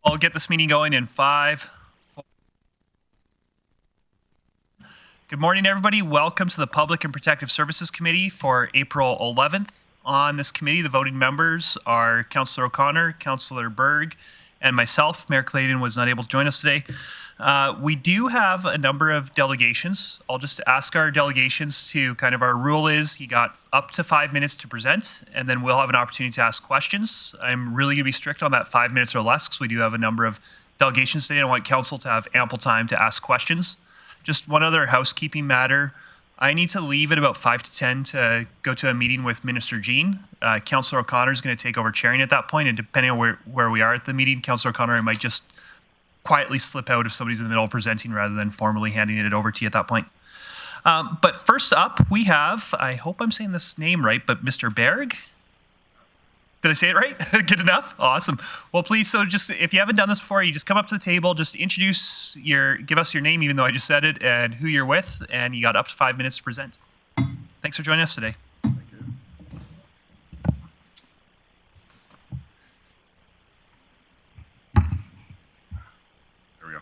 I'll get this meeting going in 5, 4. Good morning, everybody. Welcome to the Public and Protective Services Committee for April 11th. On this committee, the voting members are Councillor O'Connor, Councillor Baerg, and myself. Mayor Clayton was not able to join us today. We do have a number of delegations. I'll just ask our delegations to our rule is you got up to 5 minutes to present, and then we'll have an opportunity to ask questions. I'm really going to be strict on that 5 minutes or less because we do have a number of delegations today. I want council to have ample time to ask questions. Just one other housekeeping matter. I need to leave at about 5 to 10 to go to a meeting with Minister Jean. Councillor O'Connor is going to take over chairing at that point, and depending on where we are at the meeting, Councillor O'Connor, I might just quietly slip out if somebody's in the middle of presenting rather than formally handing it over to you at that point. But first up, we have, I hope I'm saying this name right, but Mr. Baerg? Did I say it right? Good enough? Awesome. Well, please, so just, if you haven't done this before, you just come up to the table, just give us your name, even though I just said it, and who you're with, and you got up to 5 minutes to present. Thanks for joining us today. Thank you. There we go.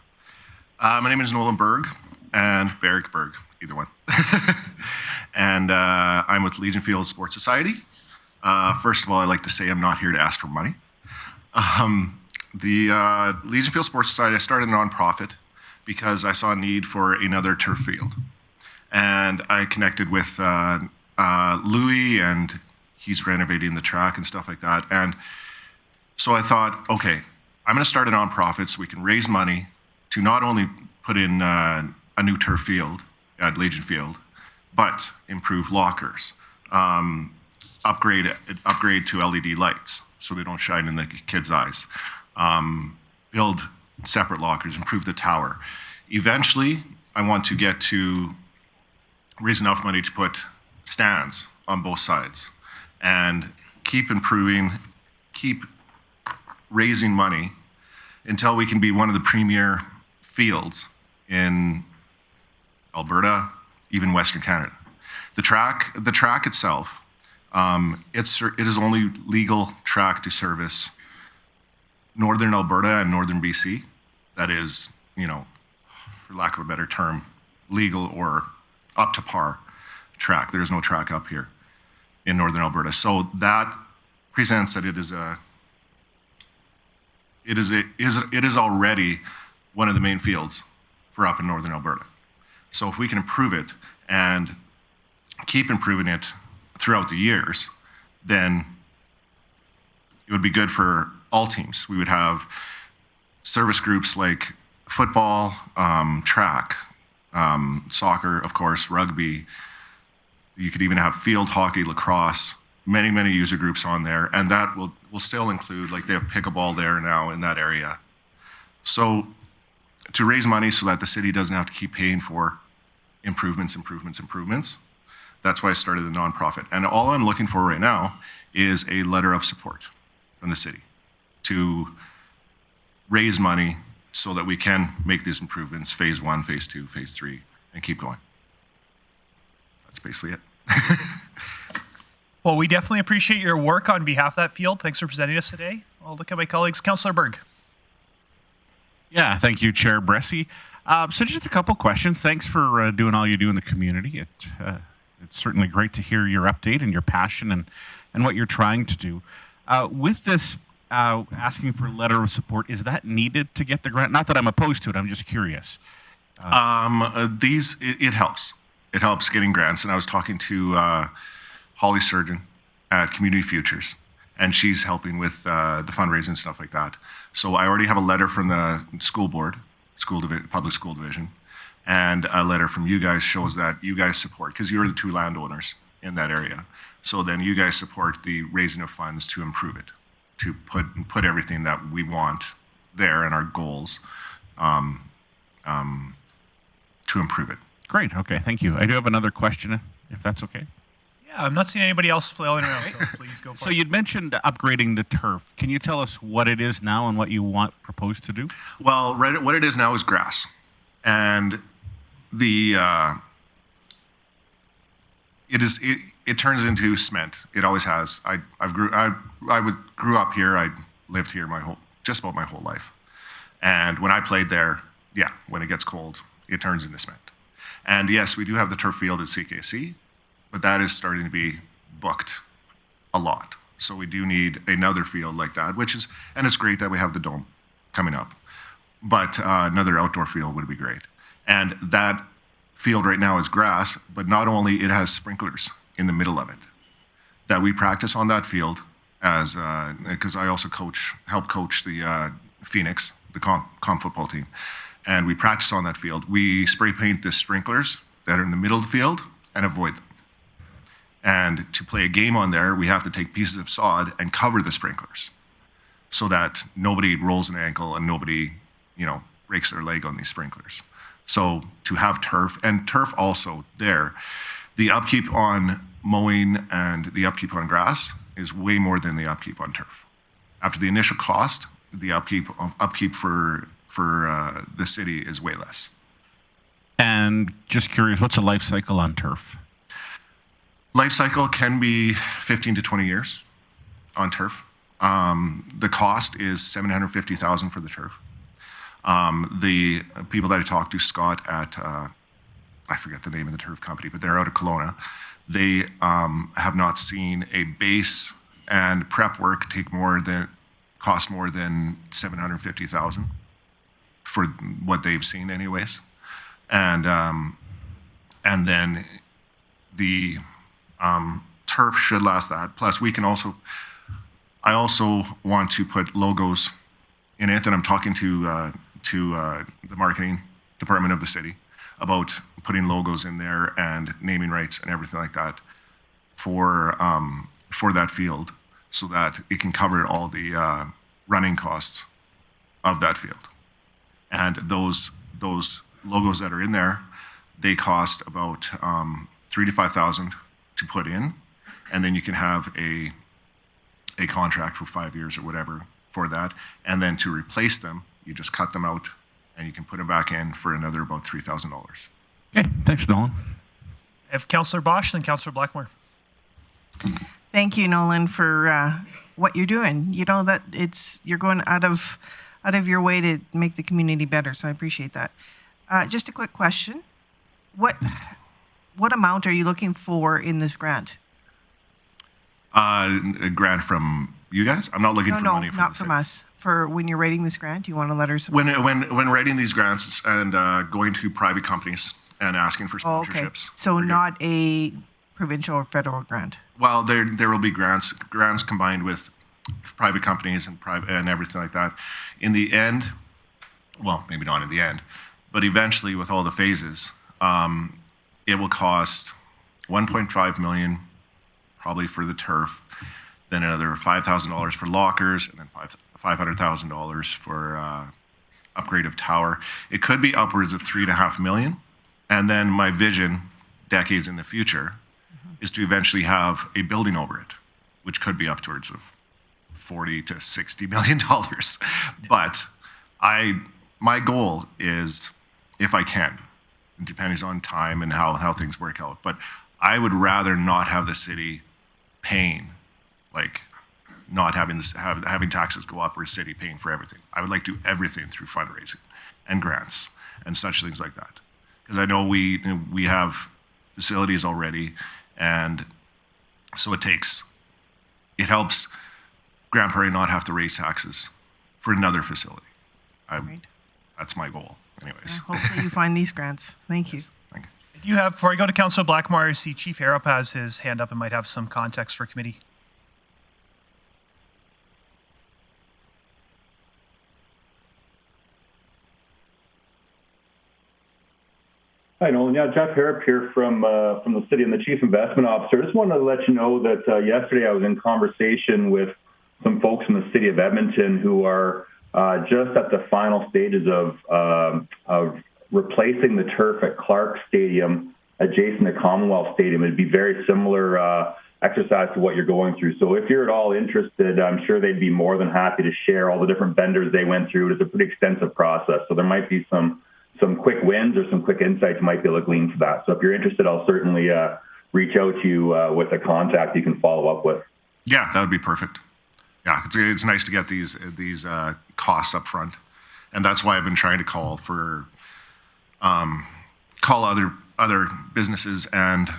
My name is Nolan Baerg, and Baerg, either one. And I'm with Legion Field Sports Society. First of all, I'd like to say I'm not here to ask for money. The Legion Field Sports Society, I started a nonprofit because I saw a need for another turf field. And I connected with Louis, and he's renovating the track and stuff like that. And so I thought, okay, I'm going to start a nonprofit so we can raise money to not only put in a new turf field at Legion Field, but improve lockers. Upgrade to LED lights so they don't shine in the kids' eyes. Build separate lockers, improve the tower. Eventually, I want to get to raise enough money to put stands on both sides and keep improving, keep raising money until we can be one of the premier fields in Alberta, even Western Canada. The track itself, it is only legal track to service Northern Alberta and Northern BC. That is, for lack of a better term, legal or up to par track. There is no track up here in Northern Alberta. So that presents that it is already one of the main fields for up in Northern Alberta. So if we can improve it and keep improving it throughout the years, then it would be good for all teams. We would have service groups like football, track, soccer, of course, rugby. You could even have field hockey, lacrosse, many user groups on there. And that will still include, like they have pickleball there now in that area. So to raise money so that the city doesn't have to keep paying for improvements. That's why I started the nonprofit. And all I'm looking for right now is a letter of support from the city to raise money so that we can make these improvements, phase 1, phase 2, phase 3, and keep going. That's basically it. Well, we definitely appreciate your work on behalf of that field. Thanks for presenting us today. I'll look at my colleagues. Councillor Baerg. Yeah, thank you, Chair Bressie. So just a couple questions. Thanks for doing all you do in the community. It's certainly great to hear your update and your passion and what you're trying to do. With this asking for a letter of support, is that needed to get the grant? Not that I'm opposed to it, I'm just curious. It helps. It helps getting grants. And I was talking to Holly Surgeon at Community Futures, and she's helping with the fundraising and stuff like that. So I already have a letter from the school board, public school division, and a letter from you guys shows that you guys support, because you're the two landowners in that area. So then you guys support the raising of funds to improve it, to put everything that we want there and our goals to improve it. Great, okay, thank you. I do have another question, if that's okay. Yeah, I'm not seeing anybody else flailing around, so please go for it. So you'd mentioned upgrading the turf. Can you tell us what it is now and what you want proposed to do? Well, what it is now is grass. And it turns into cement. It always has. I grew up here. I lived here just about my whole life. And when I played there, yeah, when it gets cold, it turns into cement. And yes, we do have the turf field at CKC, but that is starting to be booked a lot. So we do need another field like that, and it's great that we have the dome coming up, but another outdoor field would be great. And that field right now is grass, but not only it has sprinklers in the middle of it, that we practice on that field as, because I also help coach the Phoenix, the comp football team. And we practice on that field. We spray paint the sprinklers that are in the middle of the field and avoid them. And to play a game on there, we have to take pieces of sod and cover the sprinklers so that nobody rolls an ankle and nobody, breaks their leg on these sprinklers. So to have turf, and turf also there, the upkeep on mowing and the upkeep on grass is way more than the upkeep on turf. After the initial cost, the upkeep for the city is way less. And just curious, what's the life cycle on turf? Life cycle can be 15 to 20 years on turf. The cost is $750,000 for the turf. The people that I talked to, Scott at, I forget the name of the turf company, but they're out of Kelowna. They have not seen a base and prep work cost more than $750,000 for what they've seen anyways. And then the turf should last that. Plus, I also want to put logos in it, and I'm talking to the marketing department of the city about putting logos in there and naming rights and everything like that for that field, so that it can cover all the running costs of that field. And those logos that are in there, they cost about $3,000 to $5,000 to put in, and then you can have a contract for 5 years or whatever for that, and then to replace them, you just cut them out, and you can put them back in for another about $3,000. Okay, thanks, Nolan. I have Councillor Bosch, then Councillor Blackmore. Thank you, Nolan, for what you're doing. You know that you're going out of your way to make the community better, so I appreciate that. Just a quick question: what amount are you looking for in this grant? A grant from you guys? I'm not looking for money from not from us. For when you're writing this grant, you want to let us know? When writing these grants and going to private companies and asking for sponsorships. Okay. So not a provincial or federal grant. Well, there will be grants combined with private companies and everything like that. In the end, well, maybe not in the end, but eventually with all the phases, it will cost $1.5 million probably for the turf, then another $5,000 for lockers, and then $500,000 for upgrade of tower. It could be upwards of $3.5 million. And then my vision, decades in the future, is to eventually have a building over it, which could be upwards of $40 to $60 million. But my goal is, if I can, depending on time and how things work out, but I would rather not have the city paying, like not having taxes go up or a city paying for everything. I would like to do everything through fundraising and grants and such things like that. Because I know we have facilities already, and so it helps Grande Prairie not have to raise taxes for another facility. Right. That's my goal, anyways. Yeah, hopefully you find these grants. Thank you. Thank you. Before I go to Councillor Blackmore, I see Chief Harrop has his hand up and might have some context for committee. Hi, Nolan. Yeah, Jeff Harrop here from the city. I'm the Chief Investment Officer. Just wanted to let you know that yesterday I was in conversation with some folks in the city of Edmonton who are just at the final stages of replacing the turf at Clark Stadium adjacent to Commonwealth Stadium. It'd be very similar exercise to what you're going through. So if you're at all interested, I'm sure they'd be more than happy to share all the different vendors they went through. It's a pretty extensive process. So there might be some quick wins or some quick insights you might be able to glean from that. So if you're interested, I'll certainly reach out to you with a contact you can follow up with. Yeah, that would be perfect. Yeah, it's nice to get these costs up front And that's why I've been trying to call other businesses and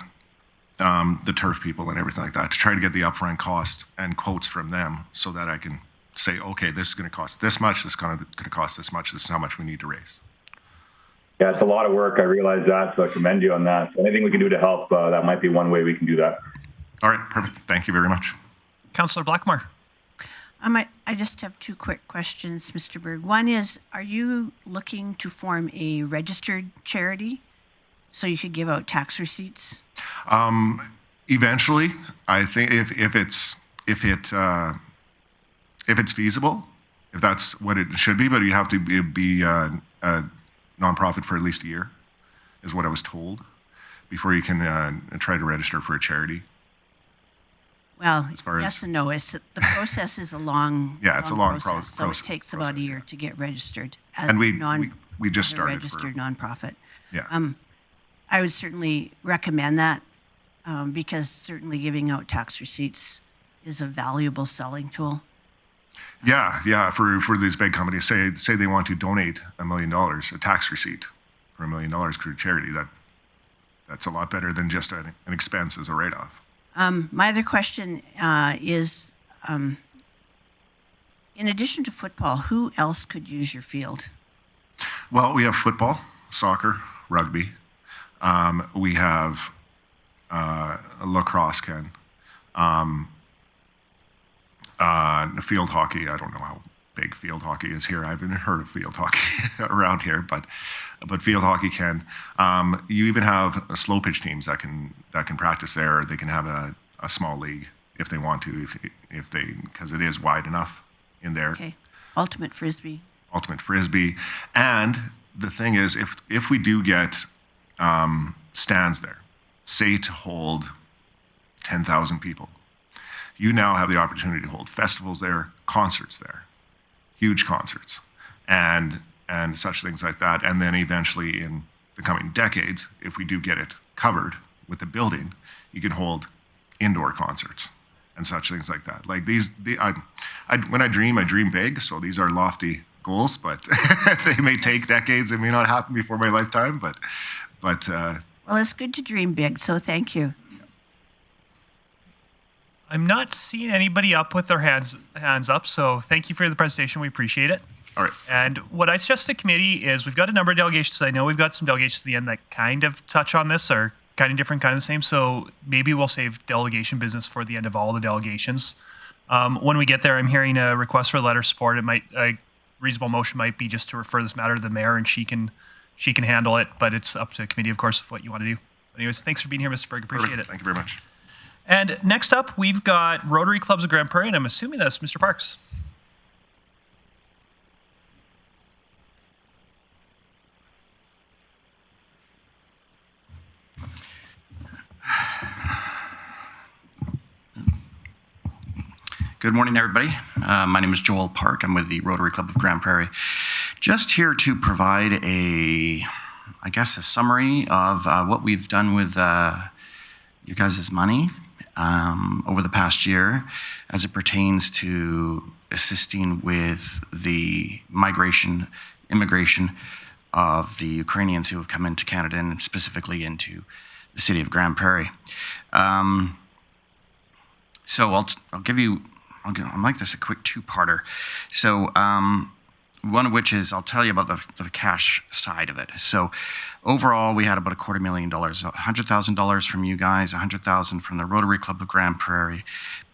the turf people and everything like that to try to get the upfront cost and quotes from them so that I can say, okay, this is going to cost this much, this is going to cost this much, this is how much we need to raise. Yeah, it's a lot of work. I realize that, so I commend you on that. So anything we can do to help, that might be one way we can do that. All right, perfect. Thank you very much. Councillor Blackmore. I just have two quick questions, Mr. Baerg. One is, are you looking to form a registered charity so you could give out tax receipts? Eventually, I think if it's feasible, if that's what it should be, but you have to be a nonprofit for at least a year, is what I was told, before you can try to register for a charity. Well, yes and no. The process is a long it's a long process, so it takes about a year to get registered as and we just a started registered nonprofit. Yeah. I would certainly recommend that because certainly giving out tax receipts is a valuable selling tool. Yeah. For these big companies, say they want to donate $1 million, a tax receipt for $1 million to a charity. That's a lot better than just an expense as a write-off. My other question is, in addition to football, who else could use your field? Well, we have football, soccer, rugby. We have lacrosse, Ken. Field hockey. I don't know how big field hockey is here. I haven't heard of field hockey around here, but field hockey can. You even have slow pitch teams that can practice there. They can have a small league if they want to, if they, because it is wide enough in there. Okay. Ultimate frisbee. And the thing is, if we do get stands there, say to hold 10,000 people, you now have the opportunity to hold festivals there, concerts there, huge concerts, and such things like that. And then eventually in the coming decades, if we do get it covered with the building, you can hold indoor concerts and such things like that. Like when I dream big. So these are lofty goals, but they may take decades. It may not happen before my lifetime, but. Well, it's good to dream big, so thank you. I'm not seeing anybody up with their hands up, so thank you for the presentation. We appreciate it. All right. And what I suggest to the committee is we've got a number of delegations. I know we've got some delegations at the end that kind of touch on this or kind of different, kind of the same. So maybe we'll save delegation business for the end of all the delegations. When we get there, I'm hearing a request for a letter of support. A reasonable motion might be just to refer this matter to the mayor, and she can handle it. But it's up to the committee, of course, of what you want to do. Anyways, thanks for being here, Mr. Baerg. Appreciate it. Thank you very much. And next up, we've got Rotary Clubs of Grande Prairie, and I'm assuming that's Mr. Parks. Good morning, everybody. My name is Joel Park. I'm with the Rotary Club of Grande Prairie. Just here to provide a summary of what we've done with you guys' money over the past year as it pertains to assisting with the immigration of the Ukrainians who have come into Canada and specifically into the city of Grande Prairie. So I'll make this a quick two-parter. So one of which is I'll tell you about the cash side of it. So overall, we had about $250,000, $100,000 from you guys, $100,000 from the Rotary Club of Grande Prairie.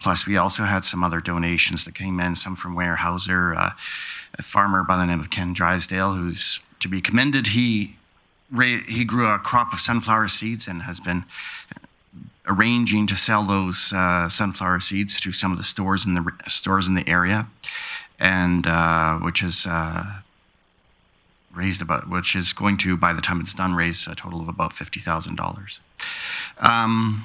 Plus, we also had some other donations that came in, some from Weyerhaeuser, a farmer by the name of Ken Drysdale, who's to be commended. He grew a crop of sunflower seeds and has been arranging to sell those sunflower seeds to some of the stores in the area, and which is going to, by the time it's done, raise a total of about $50,000.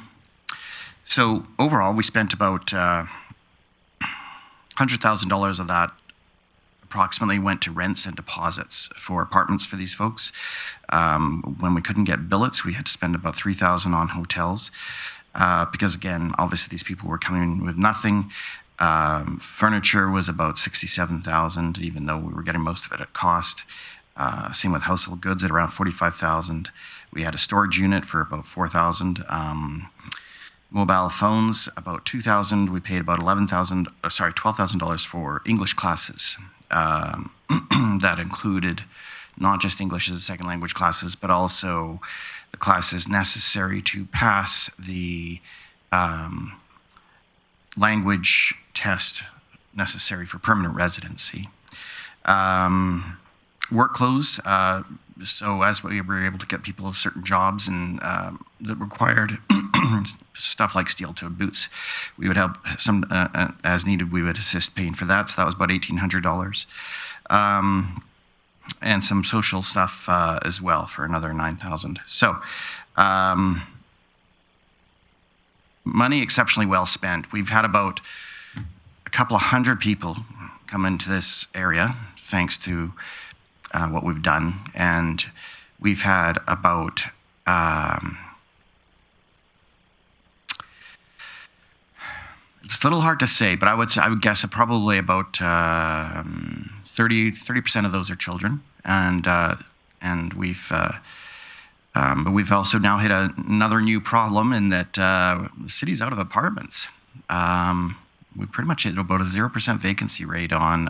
So overall, we spent about $100,000 of that. Approximately went to rents and deposits for apartments for these folks. When we couldn't get billets, we had to spend about $3,000 on hotels because, again, obviously these people were coming with nothing. Furniture was about 67,000, even though we were getting most of it at cost. Same with household goods at around 45,000. We had a storage unit for about 4,000. Mobile phones about 2,000. We paid about $12,000 for English classes. That included not just English as a second language classes, but also the classes necessary to pass the language test necessary for permanent residency. Work clothes. So as we were able to get people certain jobs and that required stuff like steel-toed boots, we would help some as needed. We would assist paying for that. So that was about $1,800, and some social stuff as well for another $9,000. So money exceptionally well spent. We've had about a couple of hundred people come into this area thanks to what we've done, and we've had about it's a little hard to say, but I would guess probably about 30% of those are children, and we've but we've also now hit another new problem in that the city's out of apartments. We pretty much hit about a 0% vacancy rate on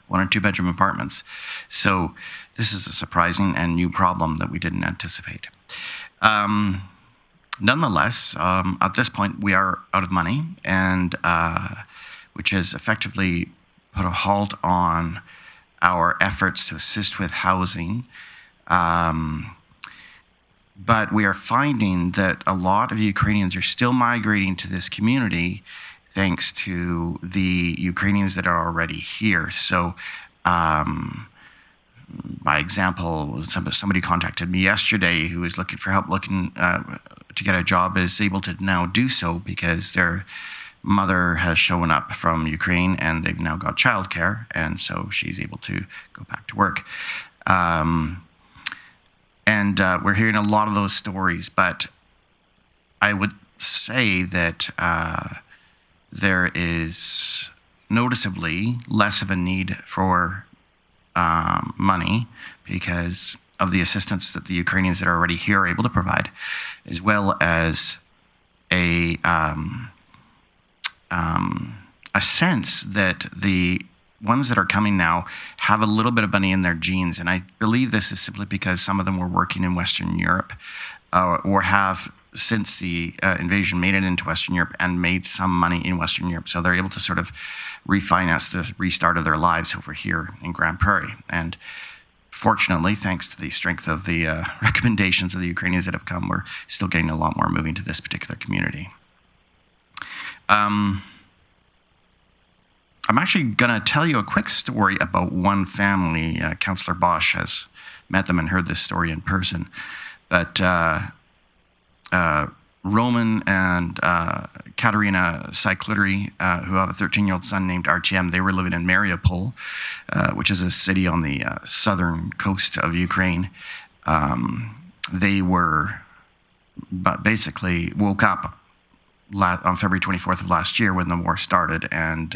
1 and 2 bedroom apartments. So this is a surprising and new problem that we didn't anticipate. Nonetheless, at this point, we are out of money, and which has effectively put a halt on our efforts to assist with housing. But we are finding that a lot of Ukrainians are still migrating to this community thanks to the Ukrainians that are already here. So, by example, somebody contacted me yesterday who is looking for help to get a job, is able to now do so because their mother has shown up from Ukraine and they've now got childcare, and so she's able to go back to work. And we're hearing a lot of those stories, but I would say that there is noticeably less of a need for money because of the assistance that the Ukrainians that are already here are able to provide, as well as a sense that the ones that are coming now have a little bit of money in their genes. And I believe this is simply because some of them were working in Western Europe or have, since the invasion, made it into Western Europe and made some money in Western Europe. So they're able to sort of refinance the restart of their lives over here in Grande Prairie. And fortunately, thanks to the strength of the recommendations of the Ukrainians that have come, we're still getting a lot more moving to this particular community. I'm actually going to tell you a quick story about one family. Councillor Bosch has met them and heard this story in person. But Roman and Katerina Cyclittery, who have a 13-year-old son named RTM, they were living in Mariupol, which is a city on the southern coast of Ukraine. They were basically woke up on February 24th of last year when the war started, and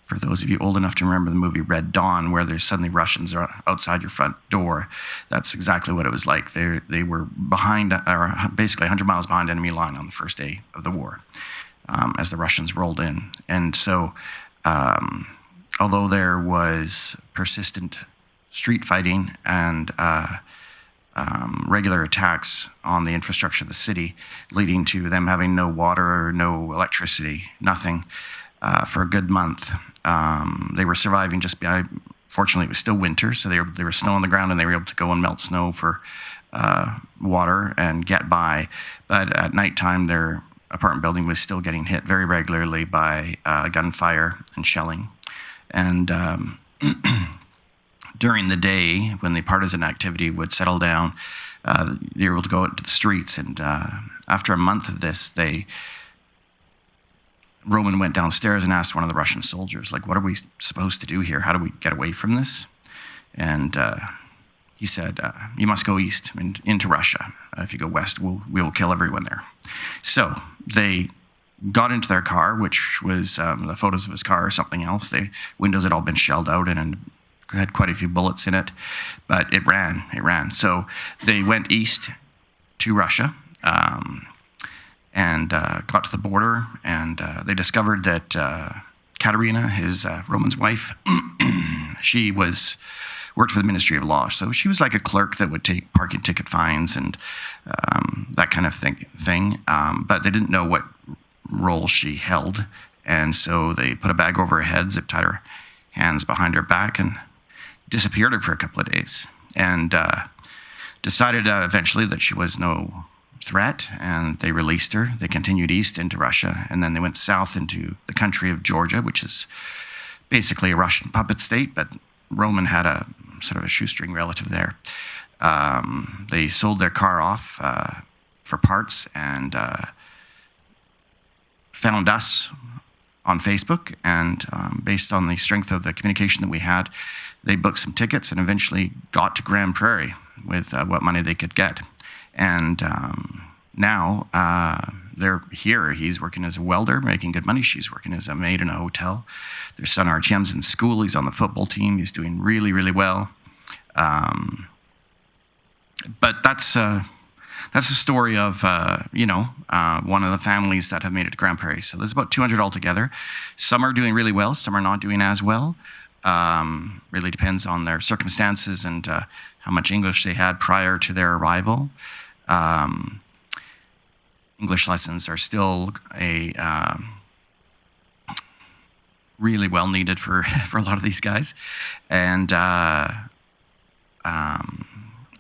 for those of you old enough to remember the movie Red Dawn, where there's suddenly Russians outside your front door, that's exactly what it was like. They were behind, or basically 100 miles behind enemy line on the first day of the war, as the Russians rolled in. And so, although there was persistent street fighting and regular attacks on the infrastructure of the city, leading to them having no water or no electricity, nothing, for a good month. They were surviving just by, fortunately it was still winter, so there was snow on the ground and they were able to go and melt snow for water and get by. But at nighttime, their apartment building was still getting hit very regularly by gunfire and shelling. And during the day, when the partisan activity would settle down, they were able to go out to the streets. And after a month of this, Roman went downstairs and asked one of the Russian soldiers, like, what are we supposed to do here? How do we get away from this? And he said, you must go east and into Russia. If you go west, we'll kill everyone there. So they got into their car, which was the photos of his car or something else. The windows had all been shelled out and had quite a few bullets in it, but it ran. So they went east to Russia and got to the border, and they discovered that Katerina, his Roman's wife, she worked for the Ministry of Law. So she was like a clerk that would take parking ticket fines and that kind of thing. But they didn't know what role she held. And so they put a bag over her head, zip tied her hands behind her back, and disappeared her for a couple of days. And decided eventually that she was no threat, and they released her. They continued east into Russia, and then they went south into the country of Georgia, which is basically a Russian puppet state, but Roman had a sort of a shoestring relative there. They sold their car off for parts and found us on Facebook, and based on the strength of the communication that we had, they booked some tickets and eventually got to Grande Prairie with what money they could get. And now they're here. He's working as a welder, making good money. She's working as a maid in a hotel. Their son Artyom's in school. He's on the football team. He's doing really, really well. But that's a story of one of the families that have made it to Grande Prairie. So there's about 200 altogether. Some are doing really well. Some are not doing as well. Really depends on their circumstances and how much English they had prior to their arrival. English lessons are still really well needed for a lot of these guys. And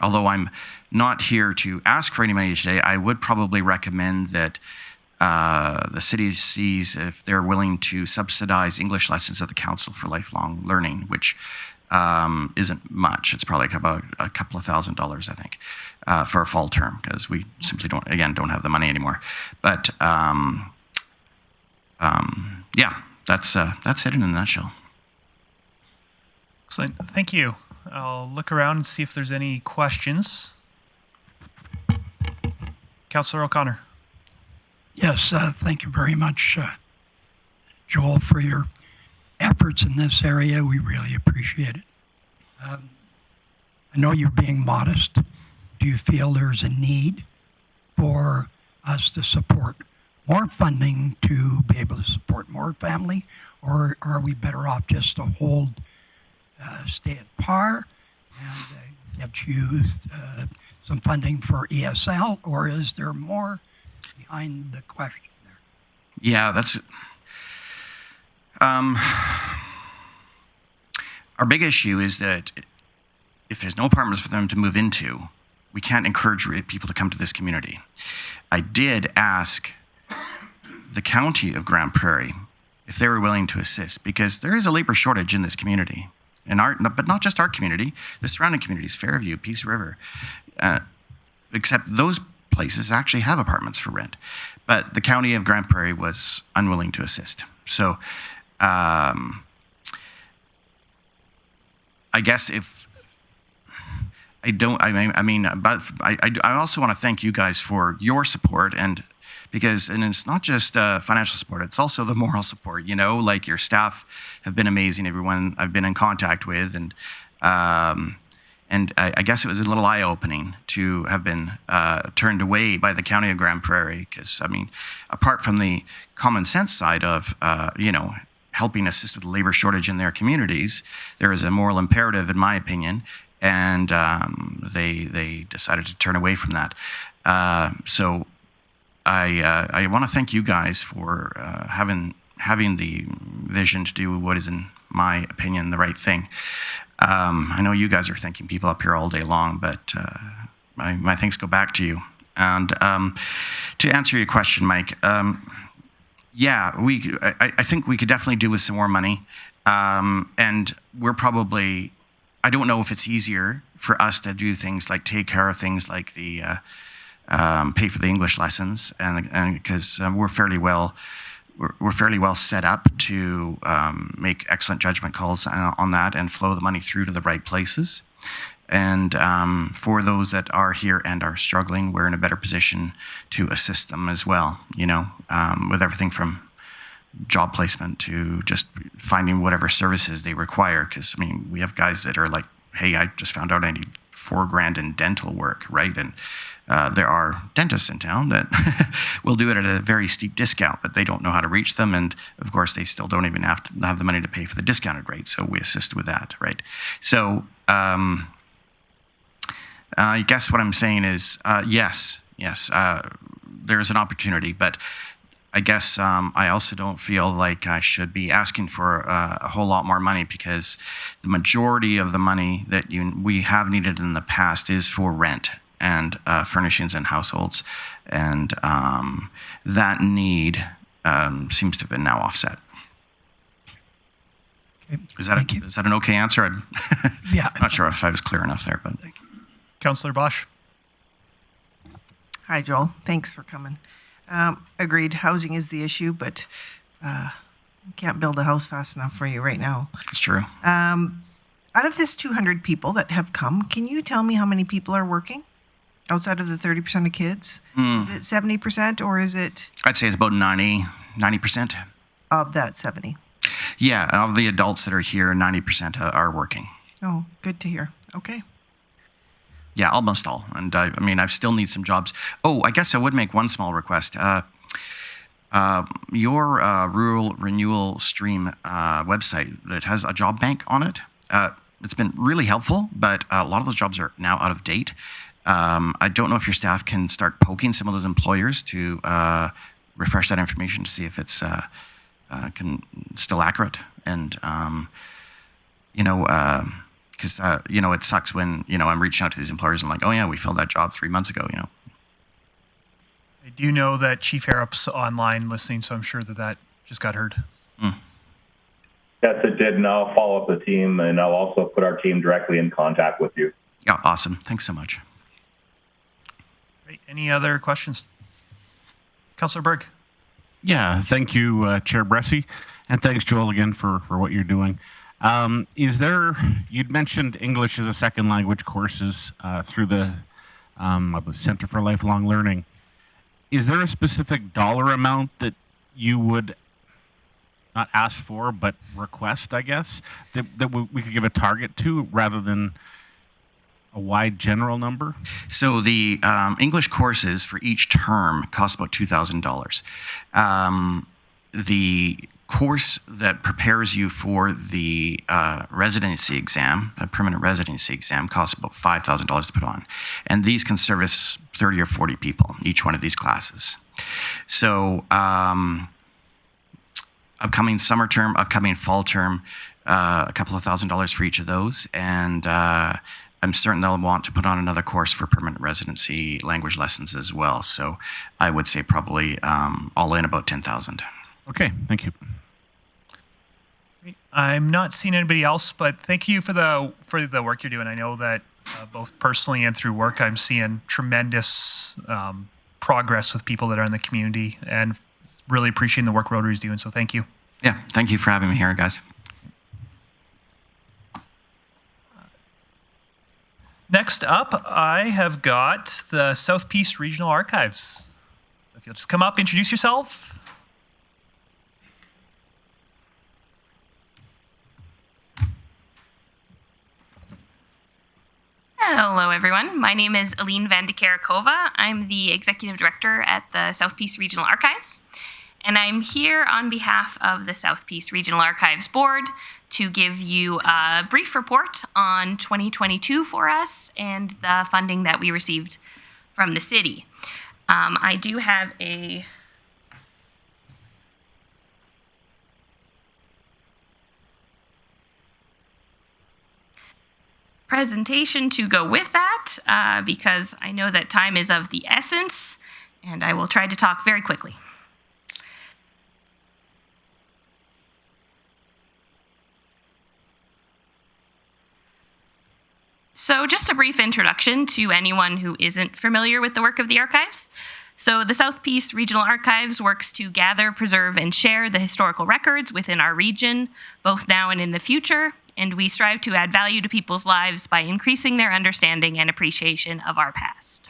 although I'm not here to ask for any money today, I would probably recommend that the city sees if they're willing to subsidize English lessons at the Council for Lifelong Learning, which isn't much. It's probably about a couple of $1,000s, I think, for a fall term, because we simply don't have the money anymore. But yeah, that's it in a nutshell. Excellent. Thank you. I'll look around and see if there's any questions. Councillor O'Connor. Yes, thank you very much, Joel, for your efforts in this area. We really appreciate it. I know you're being modest. Do you feel there's a need for us to support more funding to be able to support more family, or are we better off just to stay at par and get you some funding for ESL, or is there more behind the question there? Yeah, that's our big issue is that if there's no apartments for them to move into, we can't encourage people to come to this community. I did ask the county of Grande Prairie if they were willing to assist, because there is a labor shortage in this community, but not just our community, the surrounding communities, Fairview, Peace River, except those places actually have apartments for rent. But the county of Grande Prairie was unwilling to assist. So I guess if I don't, I mean, but I also want to thank you guys for your support, and it's not just financial support, it's also the moral support, like your staff have been amazing, everyone I've been in contact with, and I guess it was a little eye-opening to have been turned away by the county of Grande Prairie, because, I mean, apart from the common sense side of, helping assist with the labor shortage in their communities, there is a moral imperative, in my opinion, and they decided to turn away from that. So I want to thank you guys for having the vision to do what is, in my opinion, the right thing. I know you guys are thanking people up here all day long, but my thanks go back to you. And to answer your question, Mike, yeah, I think we could definitely do with some more money. And we're probably, I don't know if it's easier for us to do things like take care of things like the pay for the English lessons, and because we're fairly well set up to make excellent judgment calls on that and flow the money through to the right places. And for those that are here and are struggling, we're in a better position to assist them as well, with everything from job placement to just finding whatever services they require. Because, we have guys that are like, hey, I just found out I need $4,000 in dental work, right? And there are dentists in town that will do it at a very steep discount, but they don't know how to reach them. And of course, they still don't even have to have the money to pay for the discounted rate. So we assist with that, right? So I guess what I'm saying is, yes, there's an opportunity, but I guess I also don't feel like I should be asking for a whole lot more money, because the majority of the money that we have needed in the past is for rent and furnishings and households, and that need seems to have been now offset. Okay. Is that an okay answer? I'm Yeah. not sure if I was clear enough there, but Councillor Bosch. Hi, Joel. Thanks for coming. Agreed, housing is the issue, but we can't build a house fast enough for you right now. it's true. Out of this 200 people that have come, can you tell me how many people are working outside of the 30% of kids? Is it 70%, or is it I'd say it's about 90%. of that 70? Yeah, of the adults that are here, 90% are working. Oh, good to hear. Okay. Yeah, almost all. And I still need some jobs. Oh, I guess I would make one small request. Your rural renewal stream website that has a job bank on it, it's been really helpful, but a lot of those jobs are now out of date. I don't know if your staff can start poking some of those employers to refresh that information to see if it's still accurate. And, because it sucks when I'm reaching out to these employers and I'm like, oh yeah, we filled that job 3 months ago. I do know that Chief Harrop's online listening, so I'm sure that just got heard. Yes, it did, and I'll follow up the team, and I'll also put our team directly in contact with you. Yeah, awesome. Thanks so much. Great. Any other questions? Councillor Baerg. Yeah, thank you, Chair Bressie, and thanks, Joel, again for what you're doing. You'd mentioned English as a second language courses through the Center for Lifelong Learning. Is there a specific dollar amount that you would not ask for, but request, I guess, that we could give a target to rather than a wide general number? So the English courses for each term cost about $2,000. The course that prepares you for the residency exam, a permanent residency exam, costs about $5,000 to put on. And these can service 30 or 40 people, each one of these classes. So upcoming summer term, upcoming fall term, a couple of $1,000s for each of those. And I'm certain they'll want to put on another course for permanent residency language lessons as well. So I would say probably all in about $10,000. Okay, thank you. I'm not seeing anybody else, but thank you for the work you're doing. I know that both personally and through work, I'm seeing tremendous progress with people that are in the community, and really appreciating the work Rotary's doing. So thank you. Yeah, thank you for having me here, guys. Next up, I have got the South Peace Regional Archives. So if you'll just come up, introduce yourself. Hello, everyone. My name is Aline Van de Karakova. I'm the Executive Director at the South Peace Regional Archives, and I'm here on behalf of the South Peace Regional Archives Board to give you a brief report on 2022 for us and the funding that we received from the city. I do have a presentation to go with that because I know that time is of the essence, and I will try to talk very quickly. So just a brief introduction to anyone who isn't familiar with the work of the archives. So the South Peace Regional Archives works to gather, preserve, and share the historical records within our region, both now and in the future. and we strive to add value to people's lives by increasing their understanding and appreciation of our past.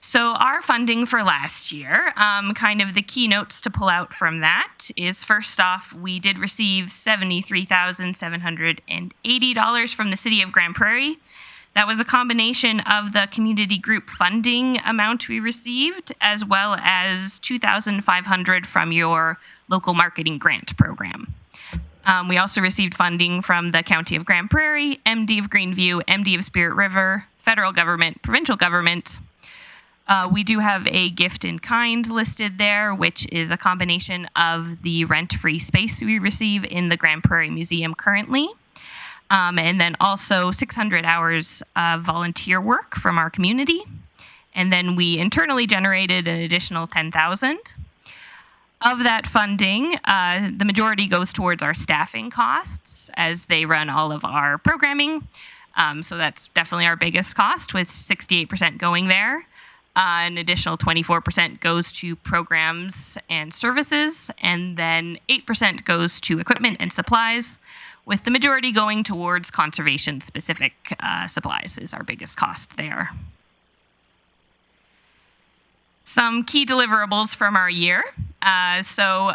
So our funding for last year, kind of the key notes to pull out from that is, first off, we did receive $73,780 from the City of Grande Prairie. That was a combination of the community group funding amount we received, as well as $2,500 from your local marketing grant program. We also received funding from the County of Grande Prairie, MD of Greenview, MD of Spirit River, federal government, provincial government. We do have a gift in kind listed there, which is a combination of the rent-free space we receive in the Grande Prairie Museum currently, and then also 600 hours of volunteer work from our community. And then we internally generated an additional $10,000. Of that funding, the majority goes towards our staffing costs as they run all of our programming. So that's definitely our biggest cost, with 68% going there. An additional 24% goes to programs and services, and then 8% goes to equipment and supplies, with the majority going towards conservation-specific supplies is our biggest cost there. Some key deliverables from our year. So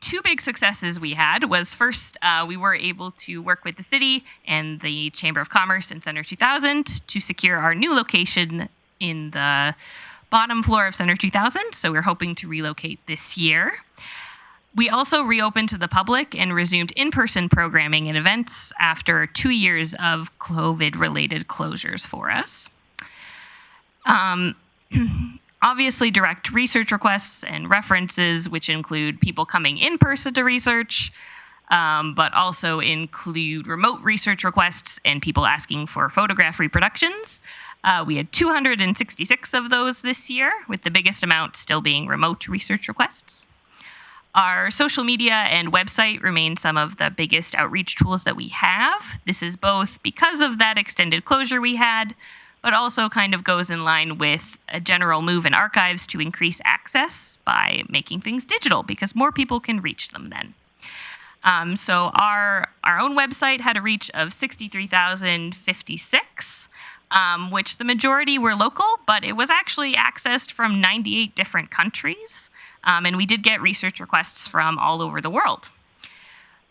two big successes we had was, first, we were able to work with the city and the Chamber of Commerce in Center 2000 to secure our new location in the bottom floor of Center 2000, so we're hoping to relocate this year. We also reopened to the public and resumed in-person programming and events after 2 years of COVID-related closures for us. Obviously, direct research requests and references, which include people coming in person to research, but also include remote research requests and people asking for photograph reproductions. We had 266 of those this year, with the biggest amount still being remote research requests. Our social media and website remain some of the biggest outreach tools that we have. This is both because of that extended closure we had, but also kind of goes in line with a general move in archives to increase access by making things digital, because more people can reach them then. So our own website had a reach of 63,056, which the majority were local, but it was actually accessed from 98 different countries. And we did get research requests from all over the world.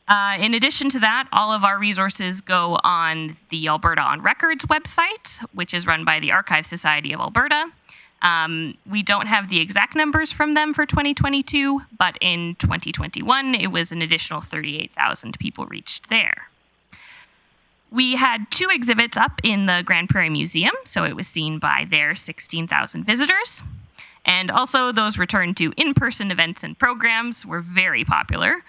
In addition to that, all of our resources go on the Alberta on Records website, which is run by the Archive Society of Alberta. We don't have the exact numbers from them for 2022, but in 2021, it was an additional 38,000 people reached there. We had 2 exhibits up in the Grande Prairie Museum, so it was seen by their 16,000 visitors. And also, those returned to in-person events and programs were very popular,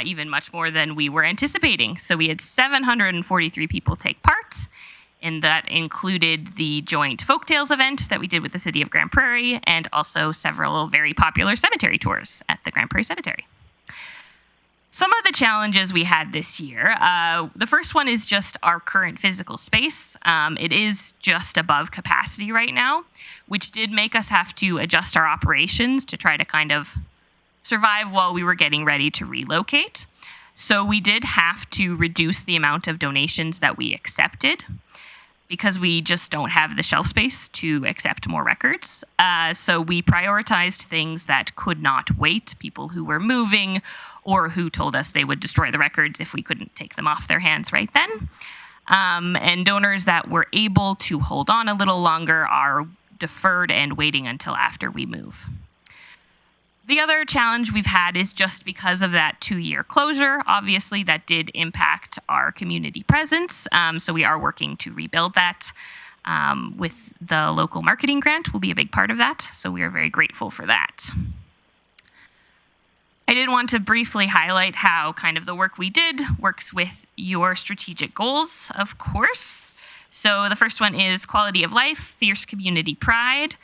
even much more than we were anticipating. So we had 743 people take part, and that included the joint folktales event that we did with the City of Grande Prairie, and also several very popular cemetery tours at the Grande Prairie Cemetery. Some of the challenges we had this year, the first one is just our current physical space. It is just above capacity right now, which did make us have to adjust our operations to try to kind of survive while we were getting ready to relocate. So we did have to reduce the amount of donations that we accepted, because we just don't have the shelf space to accept more records. So we prioritized things that could not wait, people who were moving or who told us they would destroy the records if we couldn't take them off their hands right then. And donors that were able to hold on a little longer are deferred and waiting until after we move. The other challenge we've had is just because of that 2-year closure. Obviously, that did impact our community presence, so we are working to rebuild that. With the local marketing grant will be a big part of that, so we are very grateful for that. I did want to briefly highlight how kind of the work we did works with your strategic goals, of course. So the first one is quality of life, fierce community pride.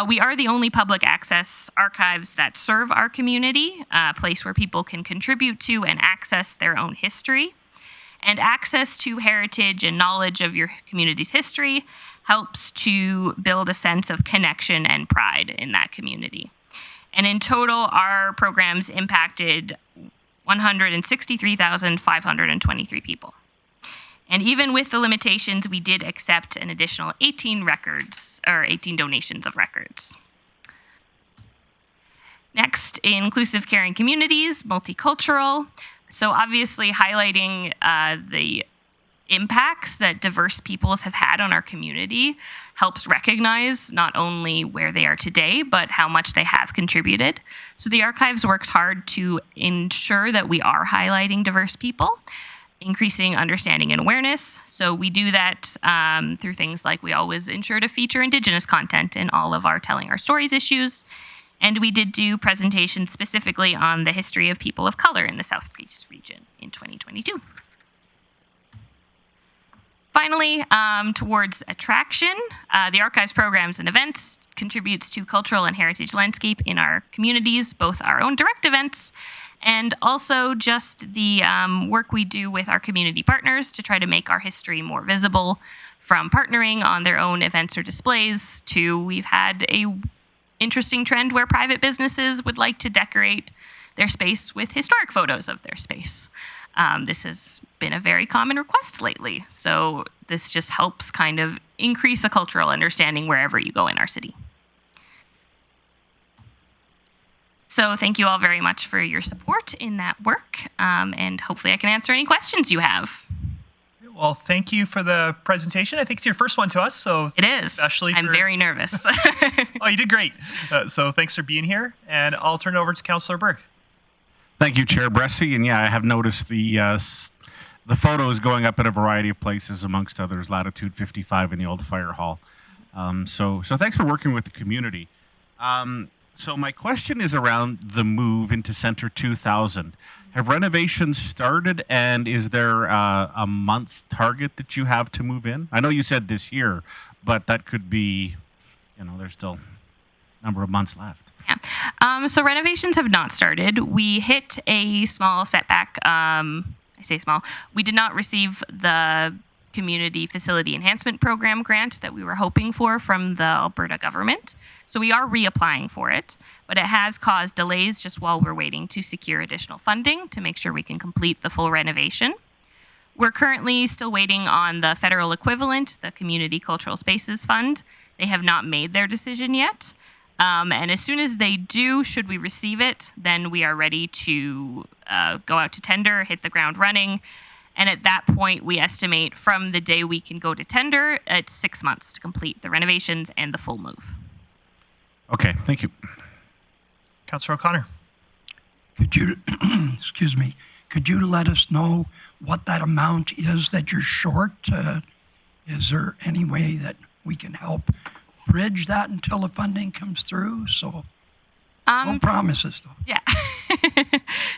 We are the only public access archives that serve our community, a place where people can contribute to and access their own history. And access to heritage and knowledge of your community's history helps to build a sense of connection and pride in that community. And in total, our programs impacted 163,523 people. And even with the limitations, we did accept an additional 18 donations of records. Next, inclusive caring communities, multicultural. So obviously highlighting the impacts that diverse peoples have had on our community helps recognize not only where they are today, but how much they have contributed. So the Archives works hard to ensure that we are highlighting diverse people, increasing understanding and awareness. So we do that through things like we always ensure to feature Indigenous content in all of our Telling Our Stories issues. And we did do presentations specifically on the history of people of color in the South Peace region in 2022. Finally, towards attraction, the Archives programs and events contributes to cultural and heritage landscape in our communities, both our own direct events and also just the work we do with our community partners to try to make our history more visible, from partnering on their own events or displays to we've had a interesting trend where private businesses would like to decorate their space with historic photos of their space. This has been a very common request lately. So this just helps kind of increase a cultural understanding wherever you go in our city. So thank you all very much for your support in that work. And hopefully I can answer any questions you have. Well, thank you for the presentation. I think it's your first one to us, so it is. Especially I'm very nervous. Oh, you did great. So thanks for being here, and I'll turn it over to Councillor Baerg. Thank you, Chair Bressy. And yeah, I have noticed the photos going up in a variety of places, amongst others, Latitude 55 in the old fire hall. So thanks for working with the community. So my question is around the move into Centre 2000. Have renovations started, and is there a month target that you have to move in? I know you said this year, but that could be, there's still a number of months left. Yeah. So renovations have not started. We hit a small setback. I say small. We did not receive the Community Facility Enhancement Program grant that we were hoping for from the Alberta government. So we are reapplying for it, but it has caused delays just while we're waiting to secure additional funding to make sure we can complete the full renovation. We're currently still waiting on the federal equivalent, the Community Cultural Spaces Fund. They have not made their decision yet. And as soon as they do, should we receive it, then we are ready to go out to tender, hit the ground running. And at that point, we estimate from the day we can go to tender, it's 6 months to complete the renovations and the full move. Okay, thank you. Councillor O'Connor. Could you, excuse me, could you let us know what that amount is that you're short? Is there any way that we can help bridge that until the funding comes through? So, no promises though. Yeah.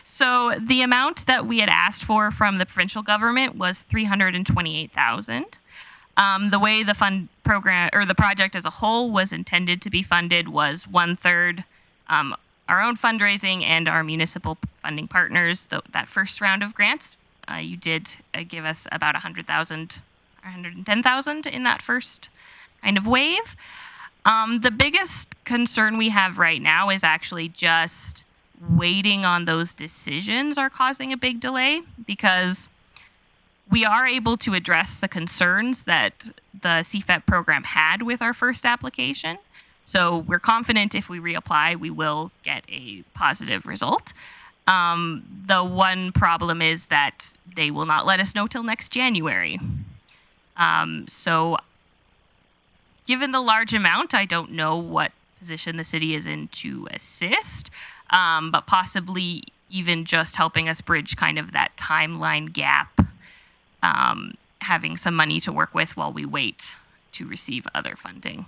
So the amount that we had asked for from the provincial government was $328,000. The way the fund program or the project as a whole was intended to be funded was 1/3 our own fundraising and our municipal funding partners. That first round of grants, you did give us about $100,000 or $110,000 in that first kind of wave. The biggest concern we have right now is actually just waiting on those decisions are causing a big delay, because we are able to address the concerns that the CFEP program had with our first application. So we're confident if we reapply, we will get a positive result. The one problem is that they will not let us know till next January. So given the large amount, I don't know what position the city is in to assist, but possibly even just helping us bridge kind of that timeline gap, having some money to work with while we wait to receive other funding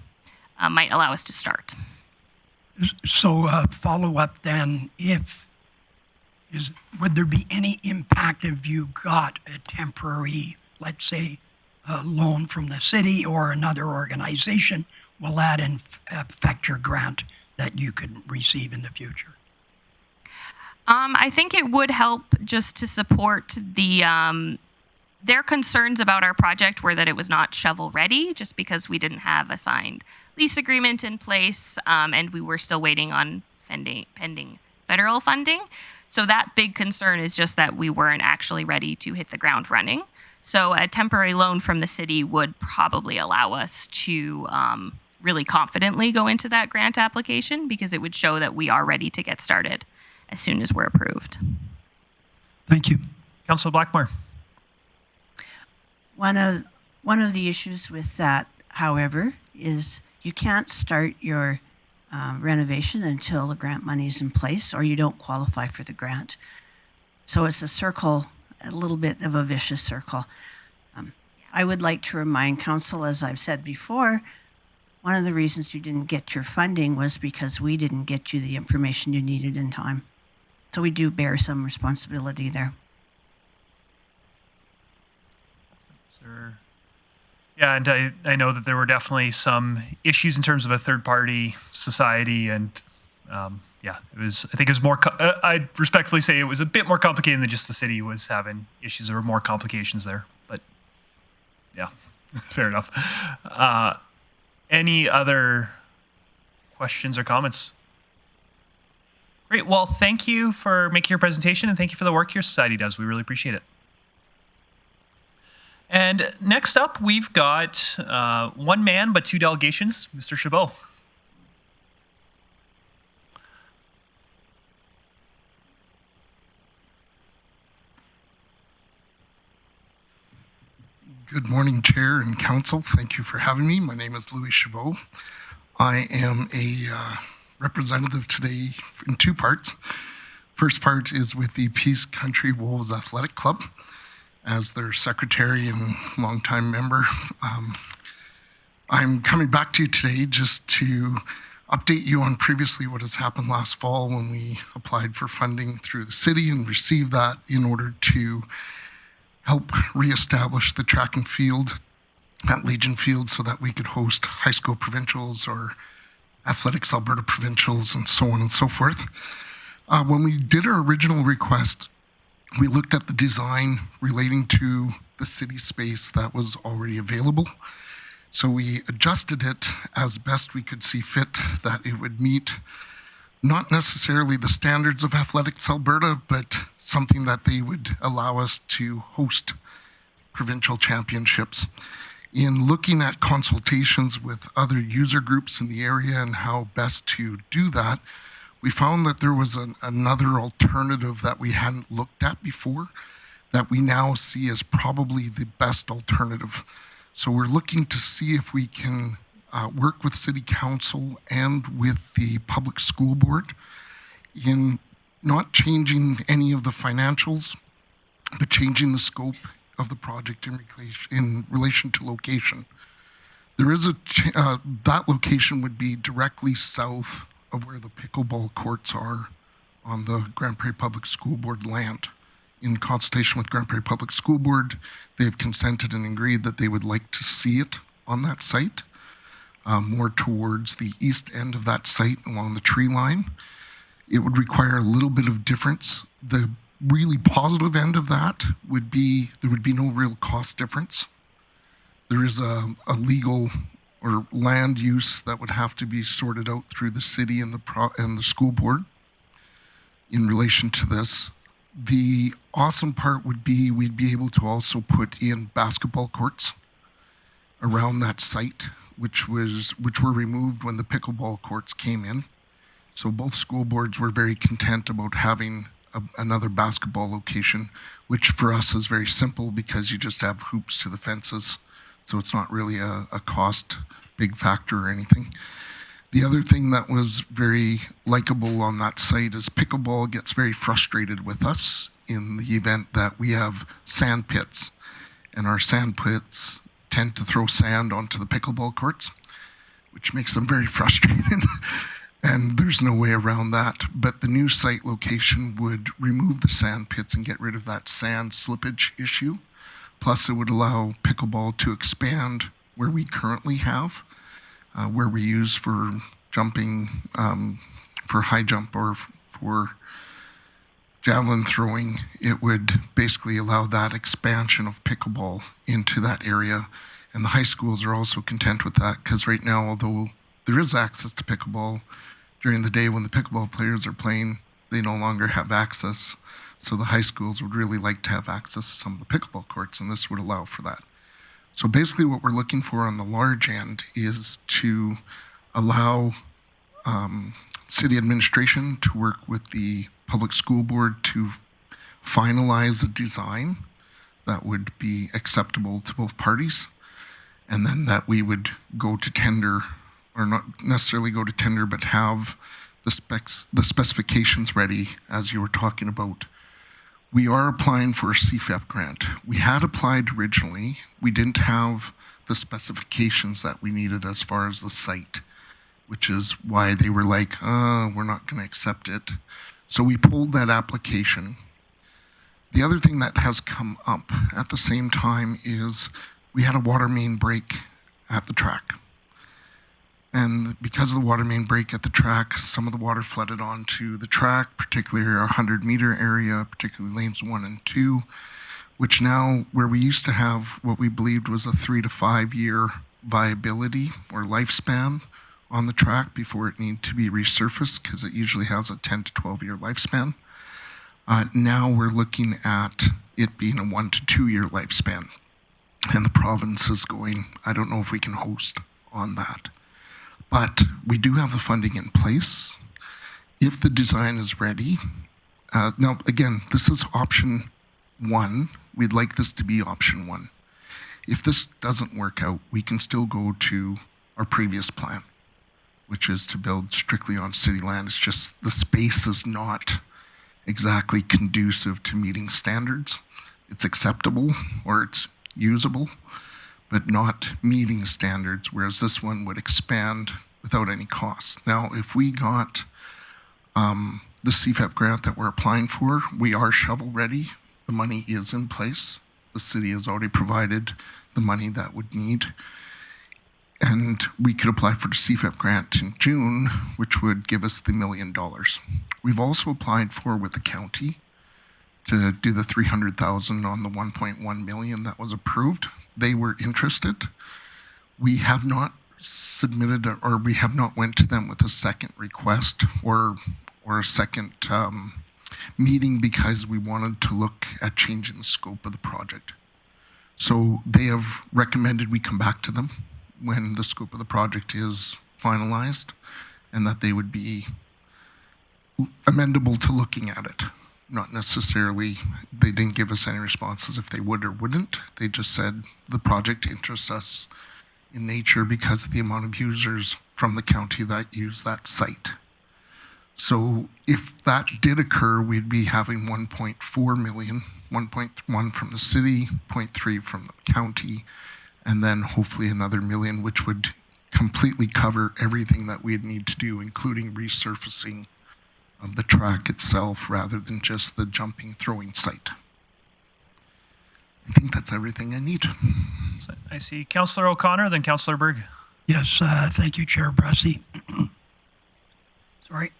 might allow us to start. So follow up then, would there be any impact if you got a temporary, let's say, loan from the city or another organization? Will that affect your grant that you could receive in the future? I think it would help just to support their concerns about our project were that it was not shovel ready, just because we didn't have a signed lease agreement in place, and we were still waiting on pending federal funding. So that big concern is just that we weren't actually ready to hit the ground running. So a temporary loan from the city would probably allow us to really confidently go into that grant application, because it would show that we are ready to get started as soon as we're approved. Thank you. Councillor Blackmore. One of the issues with that, however, is you can't start your renovation until the grant money is in place, or you don't qualify for the grant. So it's a circle, a little bit of a vicious circle. I would like to remind council, as I've said before, one of the reasons you didn't get your funding was because we didn't get you the information you needed in time. So we do bear some responsibility there. Yeah, and I know that there were definitely some issues in terms of a third-party society, and yeah, I think it was more. I'd respectfully say it was a bit more complicated than just the city was having issues. There were more complications there, but yeah, fair enough. Any other questions or comments? Great. Well, thank you for making your presentation, and thank you for the work your society does. We really appreciate it. And next up, we've got one man but two delegations, Mr. Chabot. Good morning, Chair and Council. Thank you for having me. My name is Louis Chabot. I am a representative today in two parts. First part is with the Peace Country Wolves Athletic Club as their secretary and longtime member. I'm coming back to you today just to update you on previously what has happened last fall when we applied for funding through the city and received that in order to help reestablish the track and field at Legion Field so that we could host high school provincials or Athletics Alberta provincials and so on and so forth. When we did our original request, we looked at the design relating to the city space that was already available. So we adjusted it as best we could see fit that it would meet not necessarily the standards of Athletics Alberta, but something that they would allow us to host provincial championships. In looking at consultations with other user groups in the area and how best to do that, we found that there was another alternative that we hadn't looked at before that we now see as probably the best alternative. So we're looking to see if we can work with City Council and with the Public School Board in not changing any of the financials, but changing the scope of the project in relation to location. There is that location would be directly south of where the pickleball courts are on the Grande Prairie Public School Board land. In consultation with Grande Prairie Public School Board, they have consented and agreed that they would like to see it on that site, more towards the east end of that site along the tree line. It would require a little bit of difference. The really positive end of that would be there would be no real cost difference. There is a legal or land use that would have to be sorted out through the city and the school board in relation to this. The awesome part would be we'd be able to also put in basketball courts around that site, which were removed when the pickleball courts came in. So both school boards were very content about having another basketball location, which for us is very simple because you just have hoops to the fences. So it's not really a cost big factor or anything. The other thing that was very likable on that site is pickleball gets very frustrated with us in the event that we have sand pits, and our sand pits tend to throw sand onto the pickleball courts, which makes them very frustrated. And there's no way around that. But the new site location would remove the sand pits and get rid of that sand slippage issue. Plus, it would allow pickleball to expand where we currently have, where we use for jumping, for high jump or for javelin throwing. It would basically allow that expansion of pickleball into that area. And the high schools are also content with that because right now, although there is access to pickleball during the day when the pickleball players are playing, they no longer have access. So the high schools would really like to have access to some of the pickleball courts, and this would allow for that. So basically what we're looking for on the large end is to allow city administration to work with the public school board to finalize a design that would be acceptable to both parties, and then that we would go to tender, or not necessarily go to tender, but have the specifications ready, as you were talking about. We are applying for a CFEP grant. We had applied originally. We didn't have the specifications that we needed as far as the site, which is why they were like, we're not going to accept it. So we pulled that application. The other thing that has come up at the same time is we had a water main break at the track. And because of the water main break at the track, some of the water flooded onto the track, particularly our 100-meter area, particularly lanes 1 and 2, which now, where we used to have what we believed was a 3 to 5 year viability or lifespan on the track before it needed to be resurfaced, because it usually has a 10 to 12 year lifespan. Now we're looking at it being a 1 to 2 year lifespan. And the province is going, I don't know if we can host on that. But we do have the funding in place. If the design is ready, now again, this is option 1. We'd like this to be option 1. If this doesn't work out, we can still go to our previous plan, which is to build strictly on city land. It's just the space is not exactly conducive to meeting standards. It's acceptable or it's usable, but not meeting standards, whereas this one would expand without any cost. Now, if we got the CFEP grant that we're applying for, we are shovel ready. The money is in place. The city has already provided the money that would need. And we could apply for the CFEP grant in June, which would give us the $1 million. We've also applied for with the county to do the $300,000 on the $1.1 million that was approved. They were interested. We have not submitted, or we have not went to them with a second request or a second meeting, because we wanted to look at changing the scope of the project. So they have recommended we come back to them when the scope of the project is finalized, and that they would be amendable to looking at it. Not necessarily, they didn't give us any responses if they would or wouldn't. They just said the project interests us in nature because of the amount of users from the county that use that site. So if that did occur, we'd be having 1.4 million, 1.1 from the city, 0.3 from the county, and then hopefully another $1 million, which would completely cover everything that we'd need to do, including resurfacing of the track itself rather than just the jumping, throwing site. I think that's everything I need. I see Councillor O'Connor, then Councillor Baerg. Yes, thank you, Chair Bressy. Sorry.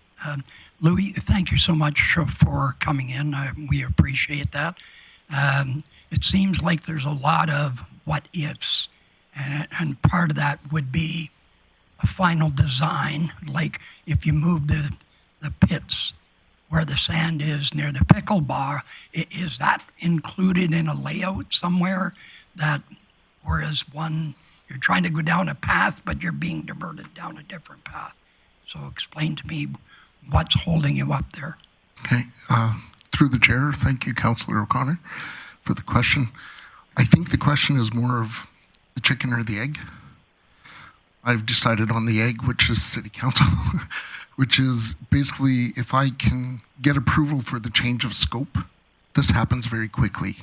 Louis, thank you so much for coming in. We appreciate that. It seems like there's a lot of what ifs, and part of that would be a final design, like if you move the pits where the sand is near the pickleball, is that included in a layout somewhere? That, whereas one, you're trying to go down a path, but you're being diverted down a different path. So explain to me what's holding you up there. Okay, through the chair, thank you, Councillor O'Connor, for the question. I think the question is more of the chicken or the egg. I've decided on the egg, which is City Council, which is basically if I can get approval for the change of scope, this happens very quickly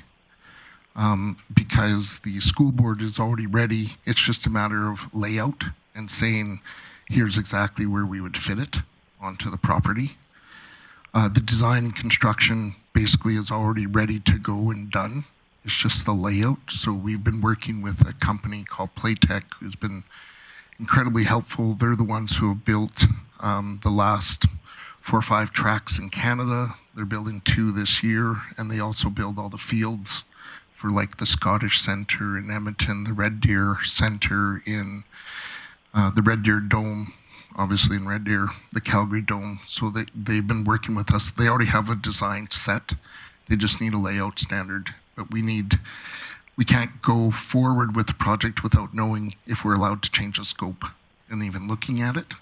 because the school board is already ready. It's just a matter of layout and saying, here's exactly where we would fit it onto the property. The design and construction basically is already ready to go and done. It's just the layout. So we've been working with a company called Playtech, who's been incredibly helpful. They're the ones who have built the last 4 or 5 tracks in Canada. They're building 2 this year, and they also build all the fields for like the Scottish Centre in Edmonton, the Red Deer Centre in the Red Deer Dome obviously in Red Deer, the Calgary Dome. So they've been working with us. They already have a design set. They just need a layout standard. But we can't go forward with the project without knowing if we're allowed to change the scope and even looking at it.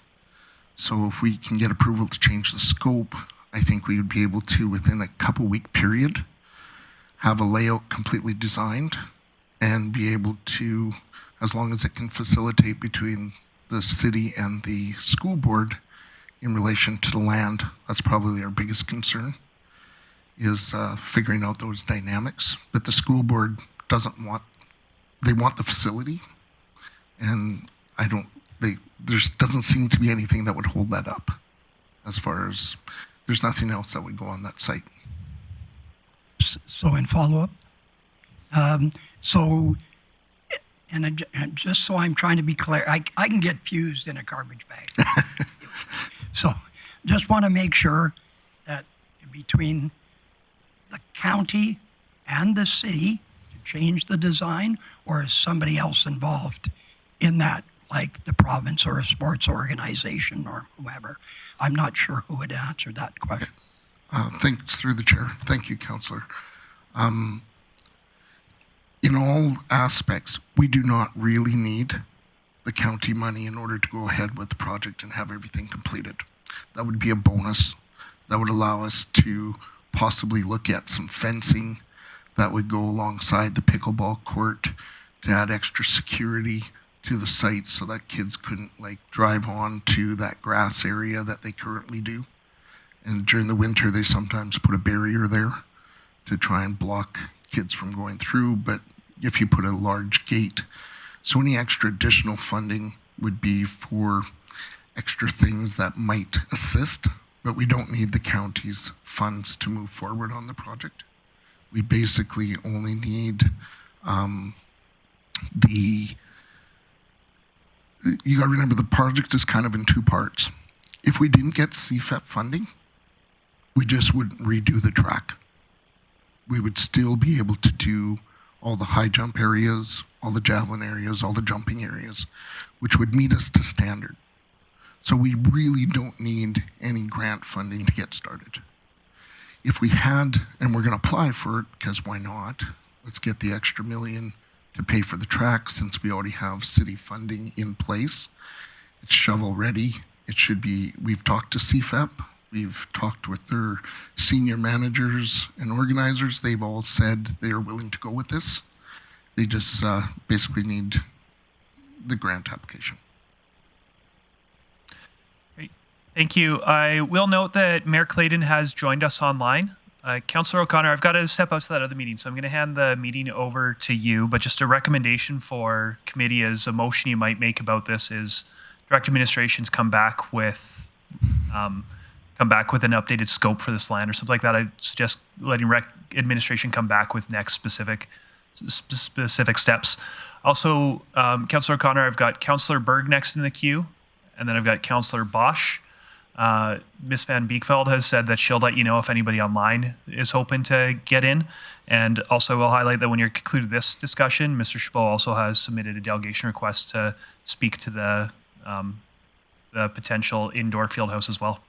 So if we can get approval to change the scope, I think we would be able to, within a couple-week period, have a layout completely designed and be able to, as long as it can facilitate between the city and the school board in relation to the land. That's probably our biggest concern, is figuring out those dynamics. But the school board they want the facility, and there doesn't seem to be anything that would hold that up. As far as, there's nothing else that would go on that site. So in follow-up, and just so I'm trying to be clear, I can get fused in a garbage bag. So just want to make sure that between the county and the city to change the design, or is somebody else involved in that, like the province or a sports organization or whoever? I'm not sure who would answer that question. Thanks, through the chair. Thank you, Councillor. In all aspects, we do not really need the county money in order to go ahead with the project and have everything completed. That would be a bonus. That would allow us to possibly look at some fencing that would go alongside the pickleball court to add extra security to the site so that kids couldn't drive on to that grass area that they currently do. And during the winter, they sometimes put a barrier there to try and block kids from going through. But if you put a large gate, so any extra additional funding would be for extra things that might assist, but we don't need the county's funds to move forward on the project. We basically only need you gotta remember the project is kind of in two parts. If we didn't get CFEP funding, we just wouldn't redo the track. We would still be able to do all the high jump areas, all the javelin areas, all the jumping areas, which would meet us to standard. So we really don't need any grant funding to get started. If we had, and we're gonna apply for it, because why not? Let's get the extra $1 million to pay for the track since we already have city funding in place. It's shovel ready. It should be, we've talked to CFEP. We've talked with their senior managers and organizers. They've all said they're willing to go with this. They just basically need the grant application. Great. Thank you. I will note that Mayor Clayton has joined us online. Councillor O'Connor, I've got to step out to that other meeting, so I'm going to hand the meeting over to you. But just a recommendation for committee as a motion you might make about this is direct administrations come back with an updated scope for this land or something like that. I'd suggest letting administration come back with next specific steps. Also, Councillor O'Connor, I've got Councillor Baerg next in the queue, and then I've got Councillor Bosch. Ms. Van Beekveld has said that she'll let you know if anybody online is hoping to get in. And also we'll highlight that when you're concluded this discussion, Mr. Chabot also has submitted a delegation request to speak to the potential indoor field house as well.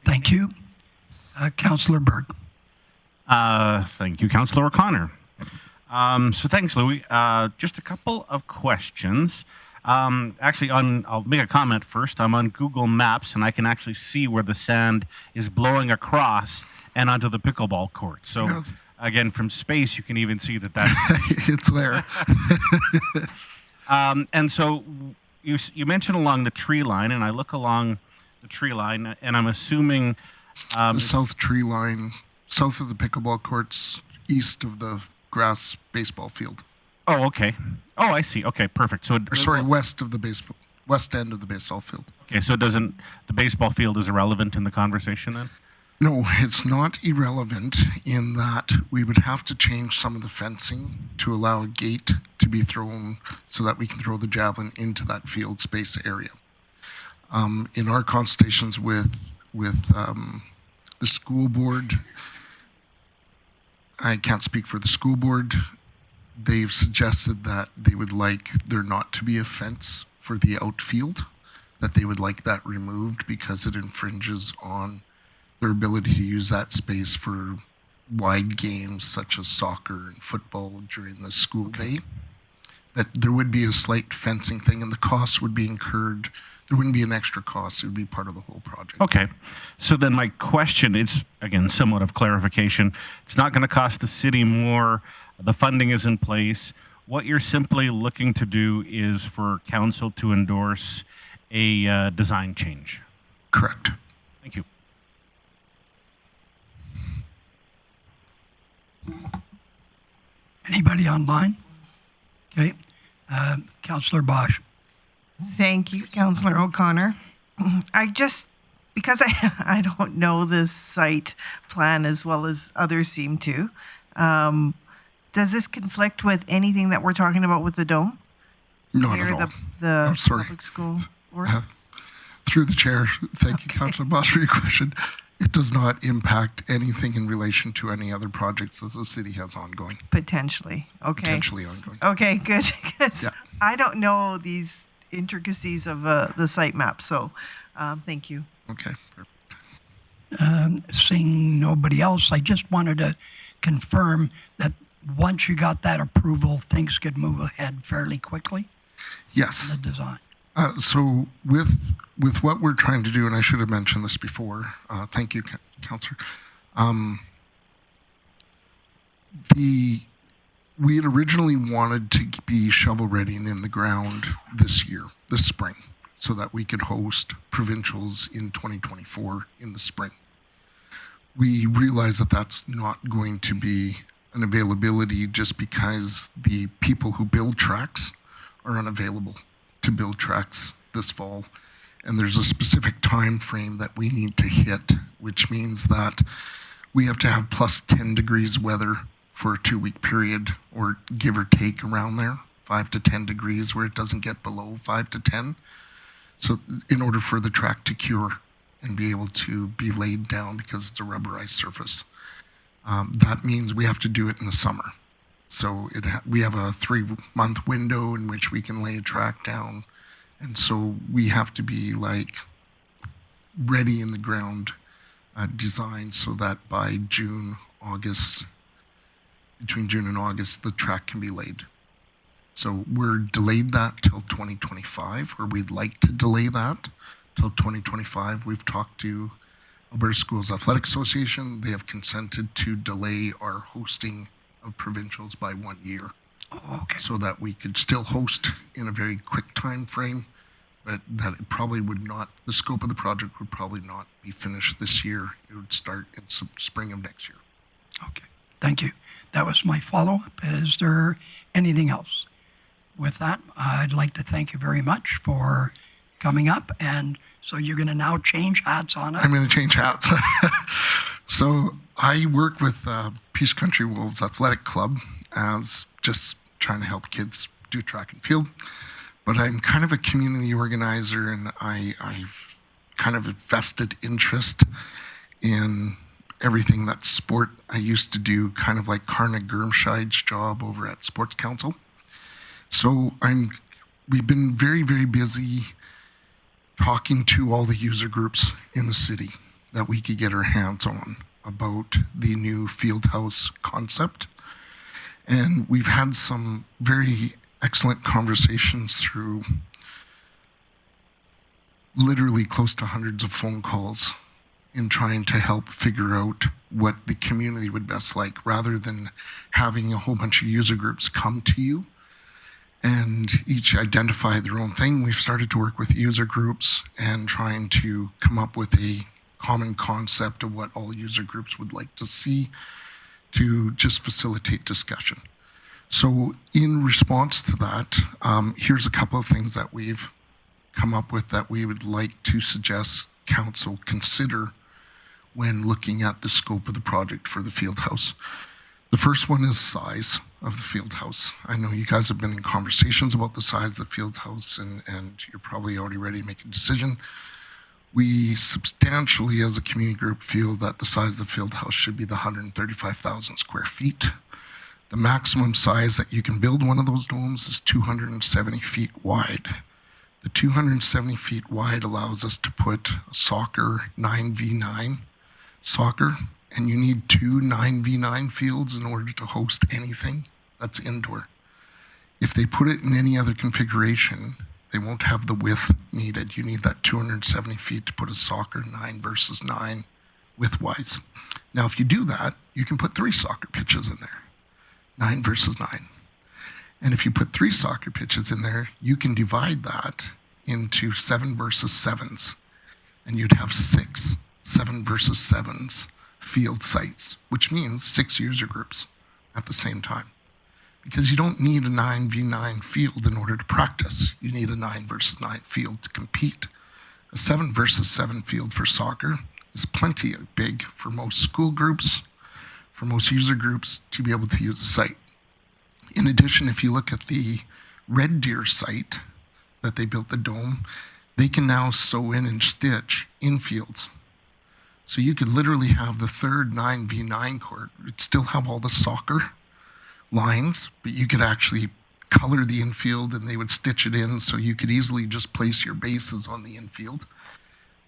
Thank you. Councillor Baerg. Thank you, Councillor O'Connor. So thanks, Louis. Just a couple of questions. Actually, I'll make a comment first. I'm on Google Maps, and I can actually see where the sand is blowing across and onto the pickleball court. So, again, from space, you can even see that it's there. And so you mentioned along the tree line, and I look along the tree line, and I'm assuming... the south tree line, south of the pickleball courts, east of the grass baseball field. Oh, okay. Oh, I see. Okay, perfect. So, west end of the baseball field. Okay, so the baseball field is irrelevant in the conversation then? No, it's not irrelevant in that we would have to change some of the fencing to allow a gate to be thrown so that we can throw the javelin into that field space area. In our consultations with the school board, I can't speak for the school board. They've suggested that they would like there not to be a fence for the outfield that they would like that removed because it infringes on their ability to use that space for wide games such as soccer and football during the school day. That there would be a slight fencing thing and the costs would be incurred. There wouldn't be an extra cost. It would be part of the whole project. Okay. So then my question is, again, somewhat of clarification. It's not going to cost the city more. The funding is in place. What you're simply looking to do is for council to endorse a design change. Correct. Thank you. Anybody online? Okay. Councillor Bosch. Thank you, Councillor O'Connor. Because I don't know this site plan as well as others seem to, does this conflict with anything that we're talking about with the dome? Not at all. The sorry. public school work? Through the chair, thank you, Councillor Bosch, for your question. It does not impact anything in relation to any other projects that the city has ongoing. Potentially. Okay. Potentially ongoing. Okay, good. 'Cause Yeah. I don't know these intricacies of the site map, so thank you. Okay, perfect. Seeing nobody else, I just wanted to confirm that once you got that approval, things could move ahead fairly quickly Yes. in the design. So with what we're trying to do, and I should have mentioned this before, thank you, Councillor. We had originally wanted to be shovel ready and in the ground this spring, so that we could host provincials in 2024 in the spring. We realize that that's not going to be an availability just because the people who build tracks are unavailable to build tracks this fall. And there's a specific time frame that we need to hit, which means that we have to have plus 10 degrees weather for a 2-week period, or give or take around there, 5 to 10 degrees, where it doesn't get below 5 to 10. So in order for the track to cure and be able to be laid down because it's a rubberized surface, that means we have to do it in the summer. So we have a 3-month window in which we can lay a track down. And so we have to be like ready in the ground design so that by between June and August, the track can be laid. So we're delayed that till 2025, or we'd like to delay that till 2025. We've talked to Alberta Schools Athletic Association. They have consented to delay our hosting of provincials by 1 year. Oh, okay. So that we could still host in a very quick time frame, but that it probably would not, the scope of the project would probably not be finished this year. It would start in spring of next year. Okay. Thank you. That was my follow-up. Is there anything else? With that, I'd like to thank you very much for coming up. And so you're going to now change hats on us? I'm going to change hats. So I work with Peace Country Wolves Athletic Club as just trying to help kids do track and field. But I'm kind of a community organizer, and I've kind of a vested interest in everything that's sport. I used to do kind of like Karna Gurmscheid's job over at Sports Council. So we've been very, very busy talking to all the user groups in the city that we could get our hands on about the new field house concept. And we've had some very excellent conversations through literally close to hundreds of phone calls in trying to help figure out what the community would best like, rather than having a whole bunch of user groups come to you and each identify their own thing. We've started to work with user groups and trying to come up with a common concept of what all user groups would like to see to just facilitate discussion. So in response to that, here's a couple of things that we've come up with that we would like to suggest council consider when looking at the scope of the project for the field house. The first one is size of the field house. I know you guys have been in conversations about the size of the field house, and you're probably already ready to make a decision. We substantially, as a community group, feel that the size of the field house should be the 135,000 square feet. The maximum size that you can build one of those domes is 270 feet wide. The 270 feet wide allows us to put a soccer 9v9 soccer, and you need two 9v9 fields in order to host anything that's indoor. If they put it in any other configuration, they won't have the width needed. You need that 270 feet to put a soccer 9 versus 9 width-wise. Now, if you do that, you can put 3 soccer pitches in there, 9 versus 9. And if you put 3 soccer pitches in there, you can divide that into 7 versus 7s, and you'd have 6 7 versus 7s field sites, which means 6 user groups at the same time. Because you don't need a 9v9 field in order to practice. You need a 9 versus 9 field to compete. A 7 versus 7 field for soccer is plenty big for most school groups, for most user groups to be able to use the site. In addition, if you look at the Red Deer site that they built the dome, they can now sew in and stitch infields. So you could literally have the third 9v9 court. It'd still have all the soccer lines, but you could actually color the infield and they would stitch it in, so you could easily just place your bases on the infield.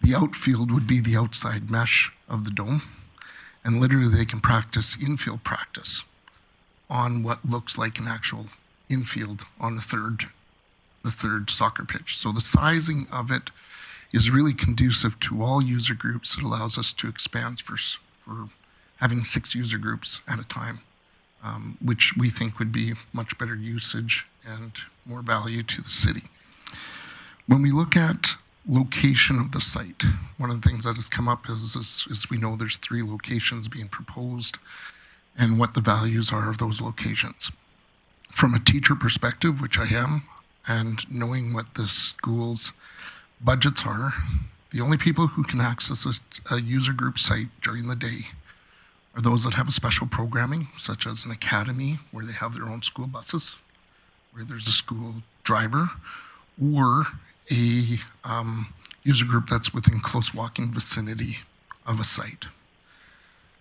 The outfield would be the outside mesh of the dome, and literally they can practice infield practice on what looks like an actual infield on the third soccer pitch. So the sizing of it is really conducive to all user groups. It allows us to expand for having 6 user groups at a time, which we think would be much better usage and more value to the city. When we look at location of the site, one of the things that has come up is we know there's 3 locations being proposed and what the values are of those locations. From a teacher perspective, which I am, and knowing what the school's budgets are, the only people who can access a user group site during the day are those that have a special programming, such as an academy where they have their own school buses, where there's a school driver, or a user group that's within close walking vicinity of a site.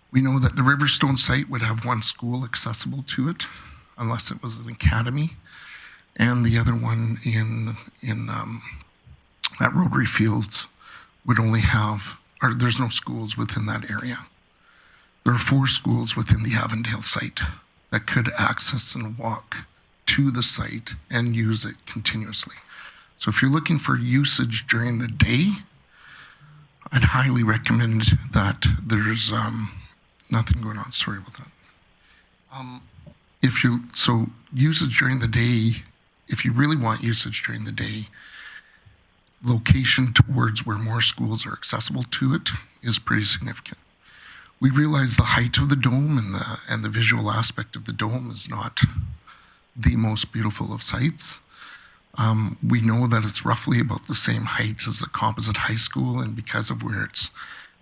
We know that the Riverstone site would have 1 school accessible to it, unless it was an academy, and the other one at Rotary Fields would only have, or there's no schools within that area. There are 4 schools within the Avondale site that could access and walk to the site and use it continuously. So if you're looking for usage during the day, I'd highly recommend that. There's nothing going on, sorry about that. So usage during the day, if you really want usage during the day, location towards where more schools are accessible to it is pretty significant. We realize the height of the dome and the visual aspect of the dome is not the most beautiful of sights. We know that it's roughly about the same height as the composite high school, and because of where it's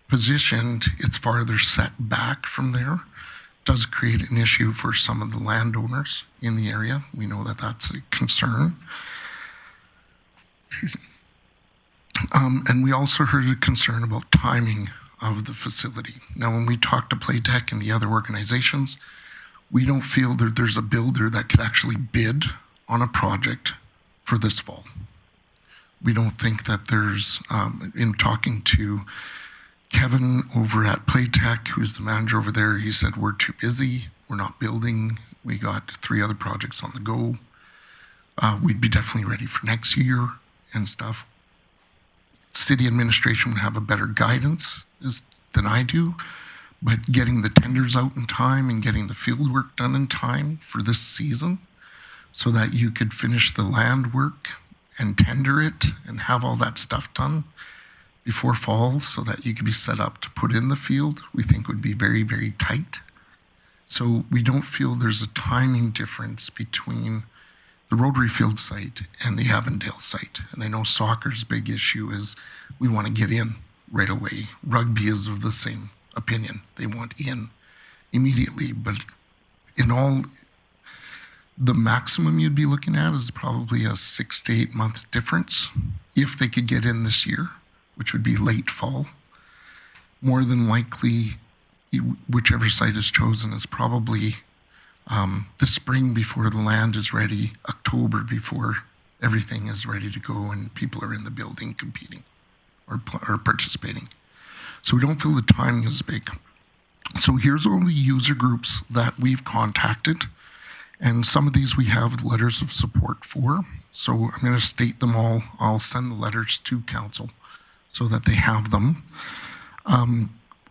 positioned, it's farther set back from there. Does create an issue for some of the landowners in the area. We know that that's a concern. And we also heard a concern about timing of the facility. Now, when we talk to Playtech and the other organizations, we don't feel that there's a builder that could actually bid on a project for this fall. We don't think that there's, in talking to Kevin over at Playtech, who's the manager over there, he said, we're too busy, we're not building, we got 3 other projects on the go. We'd be definitely ready for next year and stuff. City administration would have a better guidance than I do, but getting the tenders out in time and getting the field work done in time for this season so that you could finish the land work and tender it and have all that stuff done before fall so that you could be set up to put in the field, we think would be very, very tight. So we don't feel there's a timing difference between the Rotary Field site and the Avondale site. And I know soccer's big issue is we want to get in right away. Rugby is of the same opinion. They want in immediately, but in all, the maximum you'd be looking at is probably a 6 to 8 month difference if they could get in this year, which would be late fall. More than likely, whichever site is chosen is probably the spring before the land is ready, October before everything is ready to go and people are in the building competing or participating. So we don't feel the timing is big. So here's all the user groups that we've contacted. And some of these we have letters of support for. So I'm going to state them all. I'll send the letters to council so that they have them.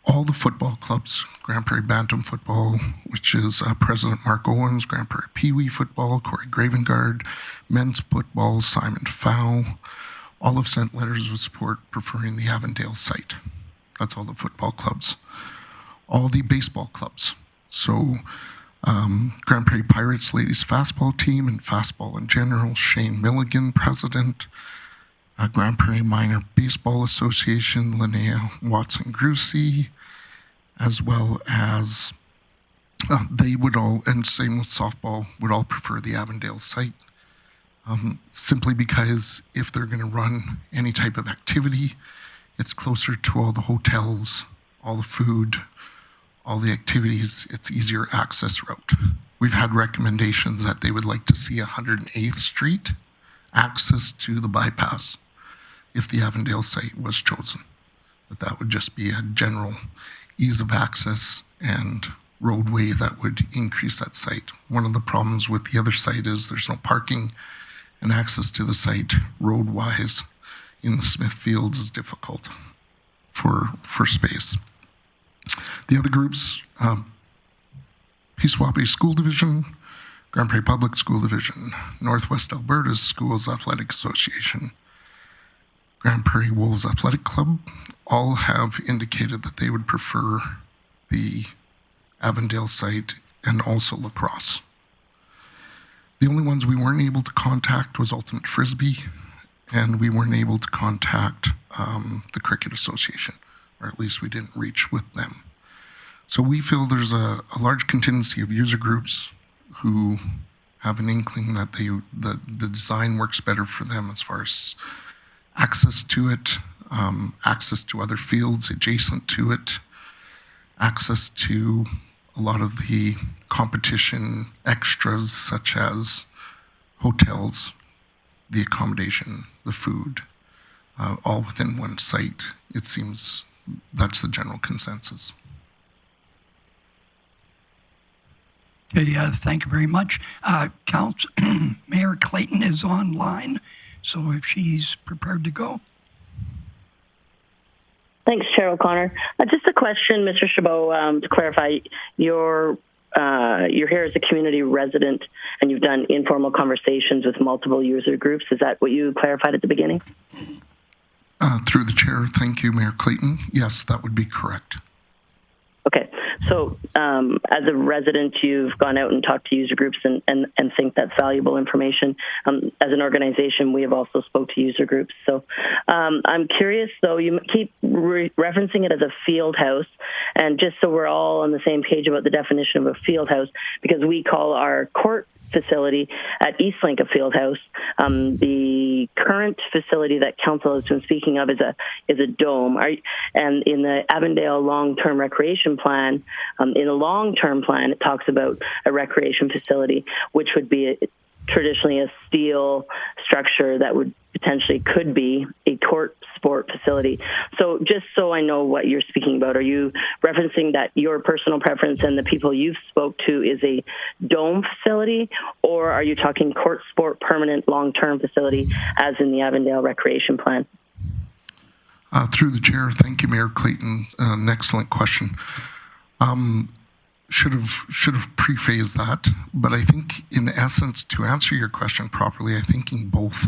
All the football clubs, Grande Prairie Bantam Football, which is President Mark Owens, Grande Prairie Pee Wee Football, Corey Gravengard, Men's Football, Simon Fow, all have sent letters of support preferring the Avondale site. That's all the football clubs. All the baseball clubs. So Grande Prairie Pirates ladies fastball team and fastball in general, Shane Milligan, president. Grande Prairie Minor Baseball Association, Linnea Watson-Grucy, as well as they would all, and same with softball, would all prefer the Avondale site. Simply because if they're going to run any type of activity, it's closer to all the hotels, all the food, all the activities, it's easier access route. We've had recommendations that they would like to see 108th Street access to the bypass if the Avondale site was chosen. But that would just be a general ease of access and roadway that would increase that site. One of the problems with the other site is there's no parking and access to the site road-wise in the Smith Fields is difficult for space. The other groups, Peace Wapiti School Division, Grande Prairie Public School Division, Northwest Alberta's Schools Athletic Association, Grande Prairie Wolves Athletic Club, all have indicated that they would prefer the Avondale site and also lacrosse. The only ones we weren't able to contact was Ultimate Frisbee, and we weren't able to contact the Cricket Association, or at least we didn't reach with them. So we feel there's a large contingency of user groups who have an inkling that the design works better for them as far as access to it, access to other fields adjacent to it, access to a lot of the competition extras such as hotels, the accommodation, the food, all within one site. It seems that's the general consensus. Okay, thank you very much. Mayor Clayton is online, so if she's prepared to go. Thanks, Chair O'Connor. Just a question, Mr. Chabot, to clarify, you're here as a community resident and you've done informal conversations with multiple user groups. Is that what you clarified at the beginning? Through the chair, thank you, Mayor Clayton. Yes, that would be correct. Okay, so as a resident, you've gone out and talked to user groups and think that's valuable information. As an organization, we have also spoke to user groups. So I'm curious, though, you keep referencing it as a field house, and just so we're all on the same page about the definition of a field house, because we call our court facility at Eastlink a field house. The current facility that council has been speaking of is a dome. And in the Avondale long-term recreation plan, in the long-term plan, it talks about a recreation facility, which would be traditionally a steel structure that would potentially could be a court sport facility. So just so I know what you're speaking about, are you referencing that your personal preference and the people you've spoke to is a dome facility, or are you talking court sport permanent long-term facility as in the Avondale recreation plan? Through the chair, thank you, Mayor Clayton. An excellent question. Should have prephased that, but I think in essence, to answer your question properly, I think in both.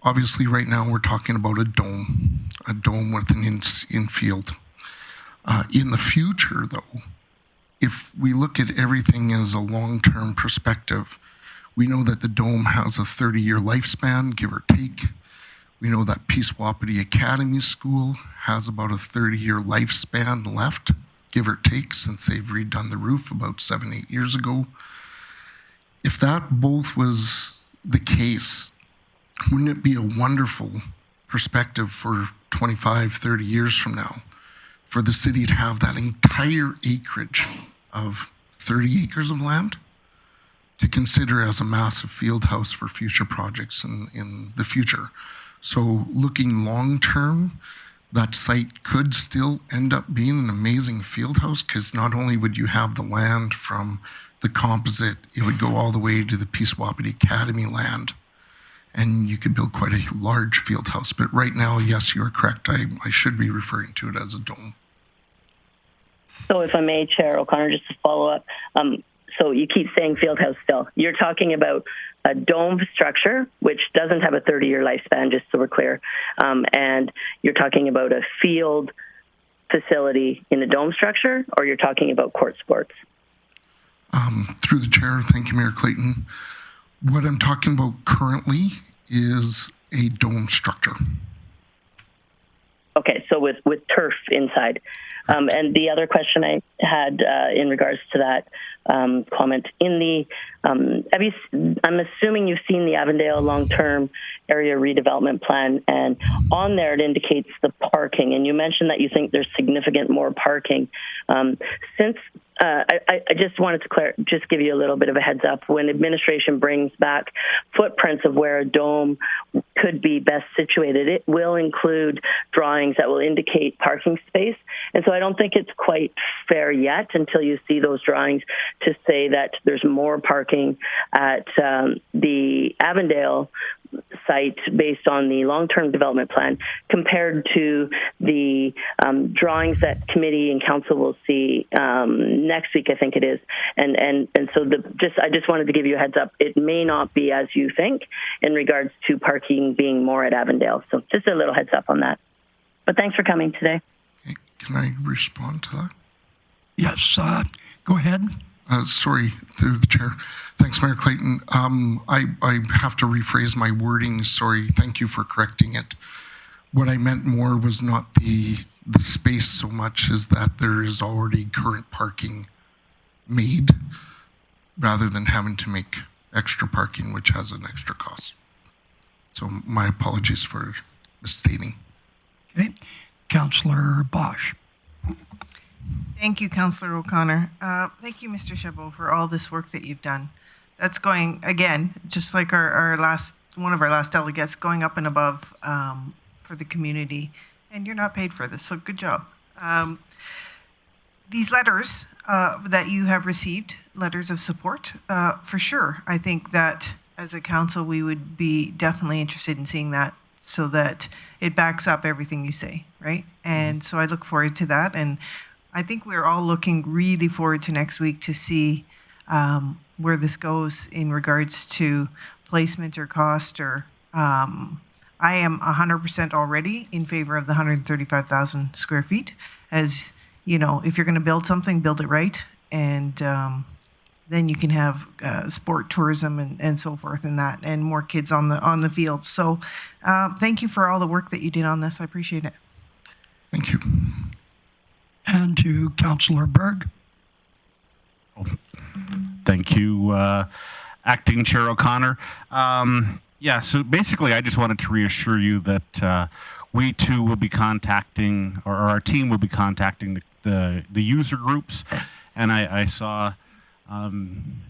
Obviously right now we're talking about a dome with an infield. In the future though, if we look at everything as a long-term perspective, we know that the dome has a 30-year lifespan, give or take. We know that Peace Wapiti Academy School has about a 30-year lifespan left, give or take, since they've redone the roof about 7-8 years ago. If that both was the case, wouldn't it be a wonderful perspective for 25, 30 years from now for the city to have that entire acreage of 30 acres of land to consider as a massive field house for future projects in the future. So looking long term, that site could still end up being an amazing field house, because not only would you have the land from the composite, it would go all the way to the Peace Wapiti Academy land, and you could build quite a large field house. But right now, yes, you are correct. I should be referring to it as a dome. So if I may, Chair O'Connor, just to follow up, so you keep saying field house still. You're talking about a dome structure, which doesn't have a 30-year lifespan, just so we're clear. And you're talking about a field facility in a dome structure, or you're talking about court sports? Through the chair, thank you, Mayor Clayton. What I'm talking about currently is a dome structure. Okay, so with turf inside. And the other question I had in regards to that comment, in the, I'm assuming you've seen the Avondale long-term area redevelopment plan, and on there it indicates the parking, and you mentioned that you think there's significant more parking. I just wanted to just give you a little bit of a heads up. When administration brings back footprints of where a dome could be best situated, it will include drawings that will indicate parking space. And so I don't think it's quite fair yet until you see those drawings to say that there's more parking at the Avondale site based on the long-term development plan compared to the drawings that committee and council will see next week, I think it is. And so I just wanted to give you a heads up. It may not be as you think in regards to parking being more at Avondale. So just a little heads up on that. But thanks for coming today. Can I respond to that? Yes, go ahead. Sorry, through the chair. Thanks, Mayor Clayton. I have to rephrase my wording. Sorry, thank you for correcting it. What I meant more was not the space so much as that there is already current parking made, rather than having to make extra parking, which has an extra cost. So my apologies for misstating. Okay, Councillor Bosch. Thank you, Councillor O'Connor. Thank you, Mr. Chabot, for all this work that you've done. That's going, again, just like one of our last delegates, going up and above for the community. And you're not paid for this, so good job. These letters that you have received, letters of support, for sure. I think that as a council, we would be definitely interested in seeing that so that it backs up everything you say, right? And so I look forward to that. And I think we're all looking really forward to next week to see where this goes in regards to placement or cost. Or I am 100% already in favor of the 135,000 square feet. As you know, if you're going to build something, build it right, and then you can have sport tourism and so forth, and more kids on the field. So thank you for all the work that you did on this. I appreciate it. Thank you. And to Councillor Baerg. Thank you, Acting Chair O'Connor. Yeah, so basically I just wanted to reassure you that we too will be contacting, or our team will be contacting the user groups. And I saw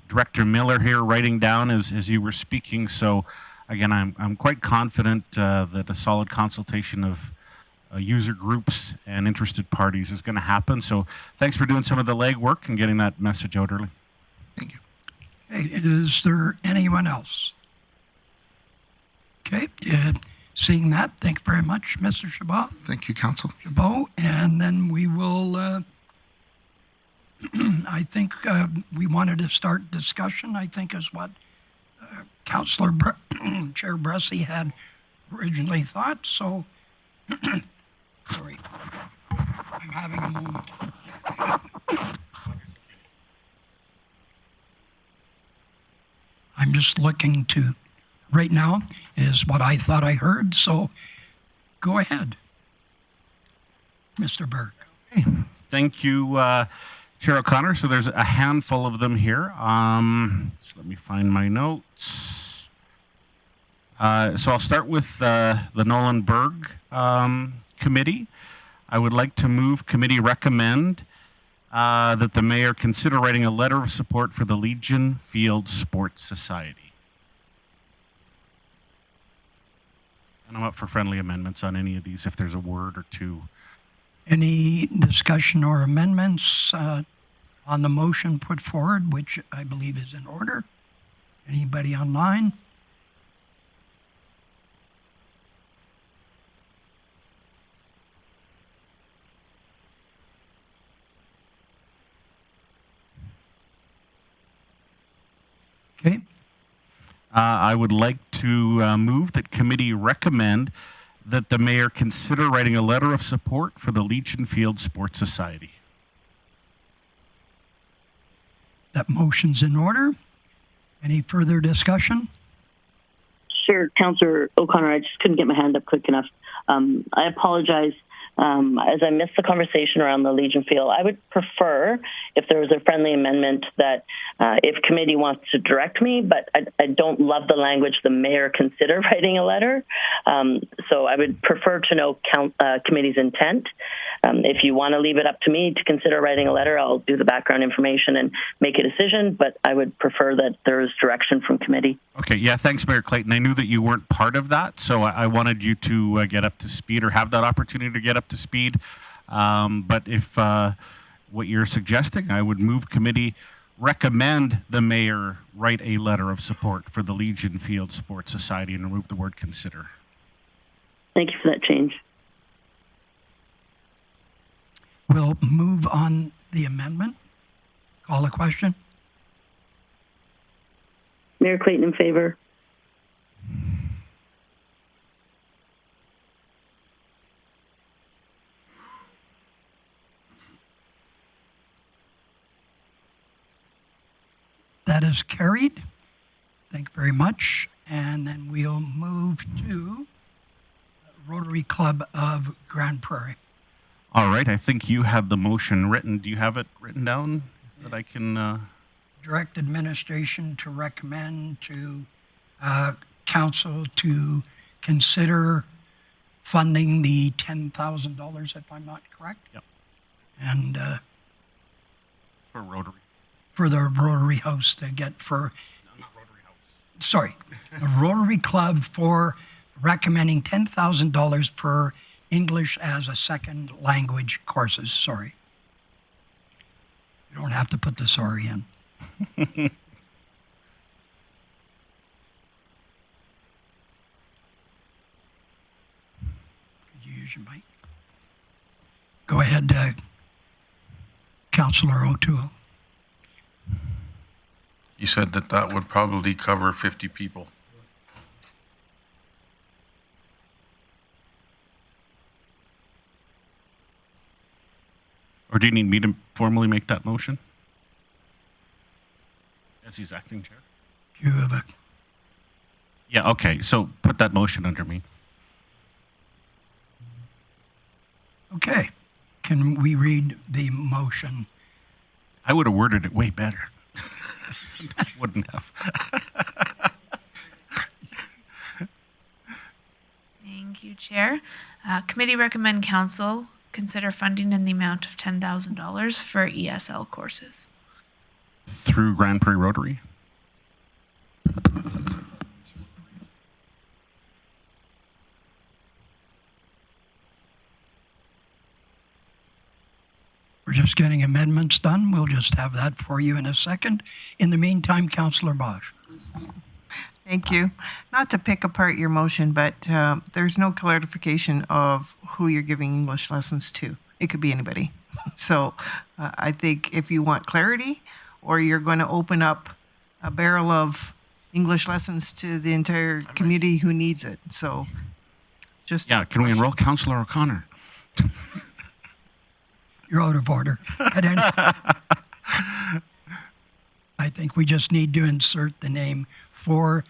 Director Miller here writing down as you were speaking. So again, I'm quite confident that a solid consultation of user groups and interested parties is going to happen. So thanks for doing some of the legwork and getting that message out early. Thank you. Okay, is there anyone else? Okay, seeing that, thank you very much, Mr. Chabot. Thank you, Council. Chabot, and then we will, I think we wanted to start discussion, I think is what Councillor Chair Bressy had originally thought, so sorry, I'm having a moment. I'm just looking to, right now is what I thought I heard, so go ahead, Mr. Baerg. Okay. Thank you, Chair O'Connor. So there's a handful of them here. So let me find my notes. So I'll start with the Nolan Baerg committee. I would like to move committee recommend that the mayor consider writing a letter of support for the Legion Field Sports Society. And I'm up for friendly amendments on any of these if there's a word or two. Any discussion or amendments on the motion put forward, which I believe is in order? Anybody online? Okay. I would like to move that committee recommend that the mayor consider writing a letter of support for the Legion Field Sports Society. That motion's in order. Any further discussion? Sure, Councillor O'Connor, I just couldn't get my hand up quick enough. I apologize. As I missed the conversation around the Legion Field, I would prefer if there was a friendly amendment that if committee wants to direct me, but I don't love the language, the mayor consider writing a letter. So I would prefer to know committee's intent. If you want to leave it up to me to consider writing a letter, I'll do the background information and make a decision, but I would prefer that there is direction from committee. Okay, yeah, thanks, Mayor Clayton. I knew that you weren't part of that, so I wanted you to get up to speed or have that opportunity to get up to speed. But if what you're suggesting, I would move committee recommend the mayor write a letter of support for the Legion Field Sports Society and remove the word consider. Thank you for that change. We'll move on the amendment. Call a question. Mayor Clayton in favor. That is carried. Thank you very much. And then we'll move to Rotary Club of Grande Prairie. All right, I think you have the motion written. Do you have it written down that I can... Direct administration to recommend to council to consider funding the $10,000, if I'm not correct. Yep. And For Rotary. for the Rotary House to get for, No, not Rotary House. sorry, the Rotary Club for recommending $10,000 for English as a second language courses. Sorry. You don't have to put the sorry in. Could you use your mic? Go ahead, Councillor O'Toole. You said that that would probably cover 50 people. Or do you need me to formally make that motion? As he's acting chair? Do you have a, Yeah, okay, so put that motion under me. okay. Can we read the motion? I would have worded it way better. I wouldn't have. Thank you, Chair. Committee recommend council consider funding in the amount of $10,000 for ESL courses. Through Grande Prairie Rotary? We're just getting amendments done. We'll just have that for you in a second. In the meantime, Councillor Bosch. Thank you. Not to pick apart your motion, but there's no clarification of who you're giving English lessons to. It could be anybody. So I think if you want clarity, or you're going to open up a barrel of English lessons to the entire community who needs it. So just... Yeah, can we enroll Councillor O'Connor? You're out of order. I think we just need to insert the name for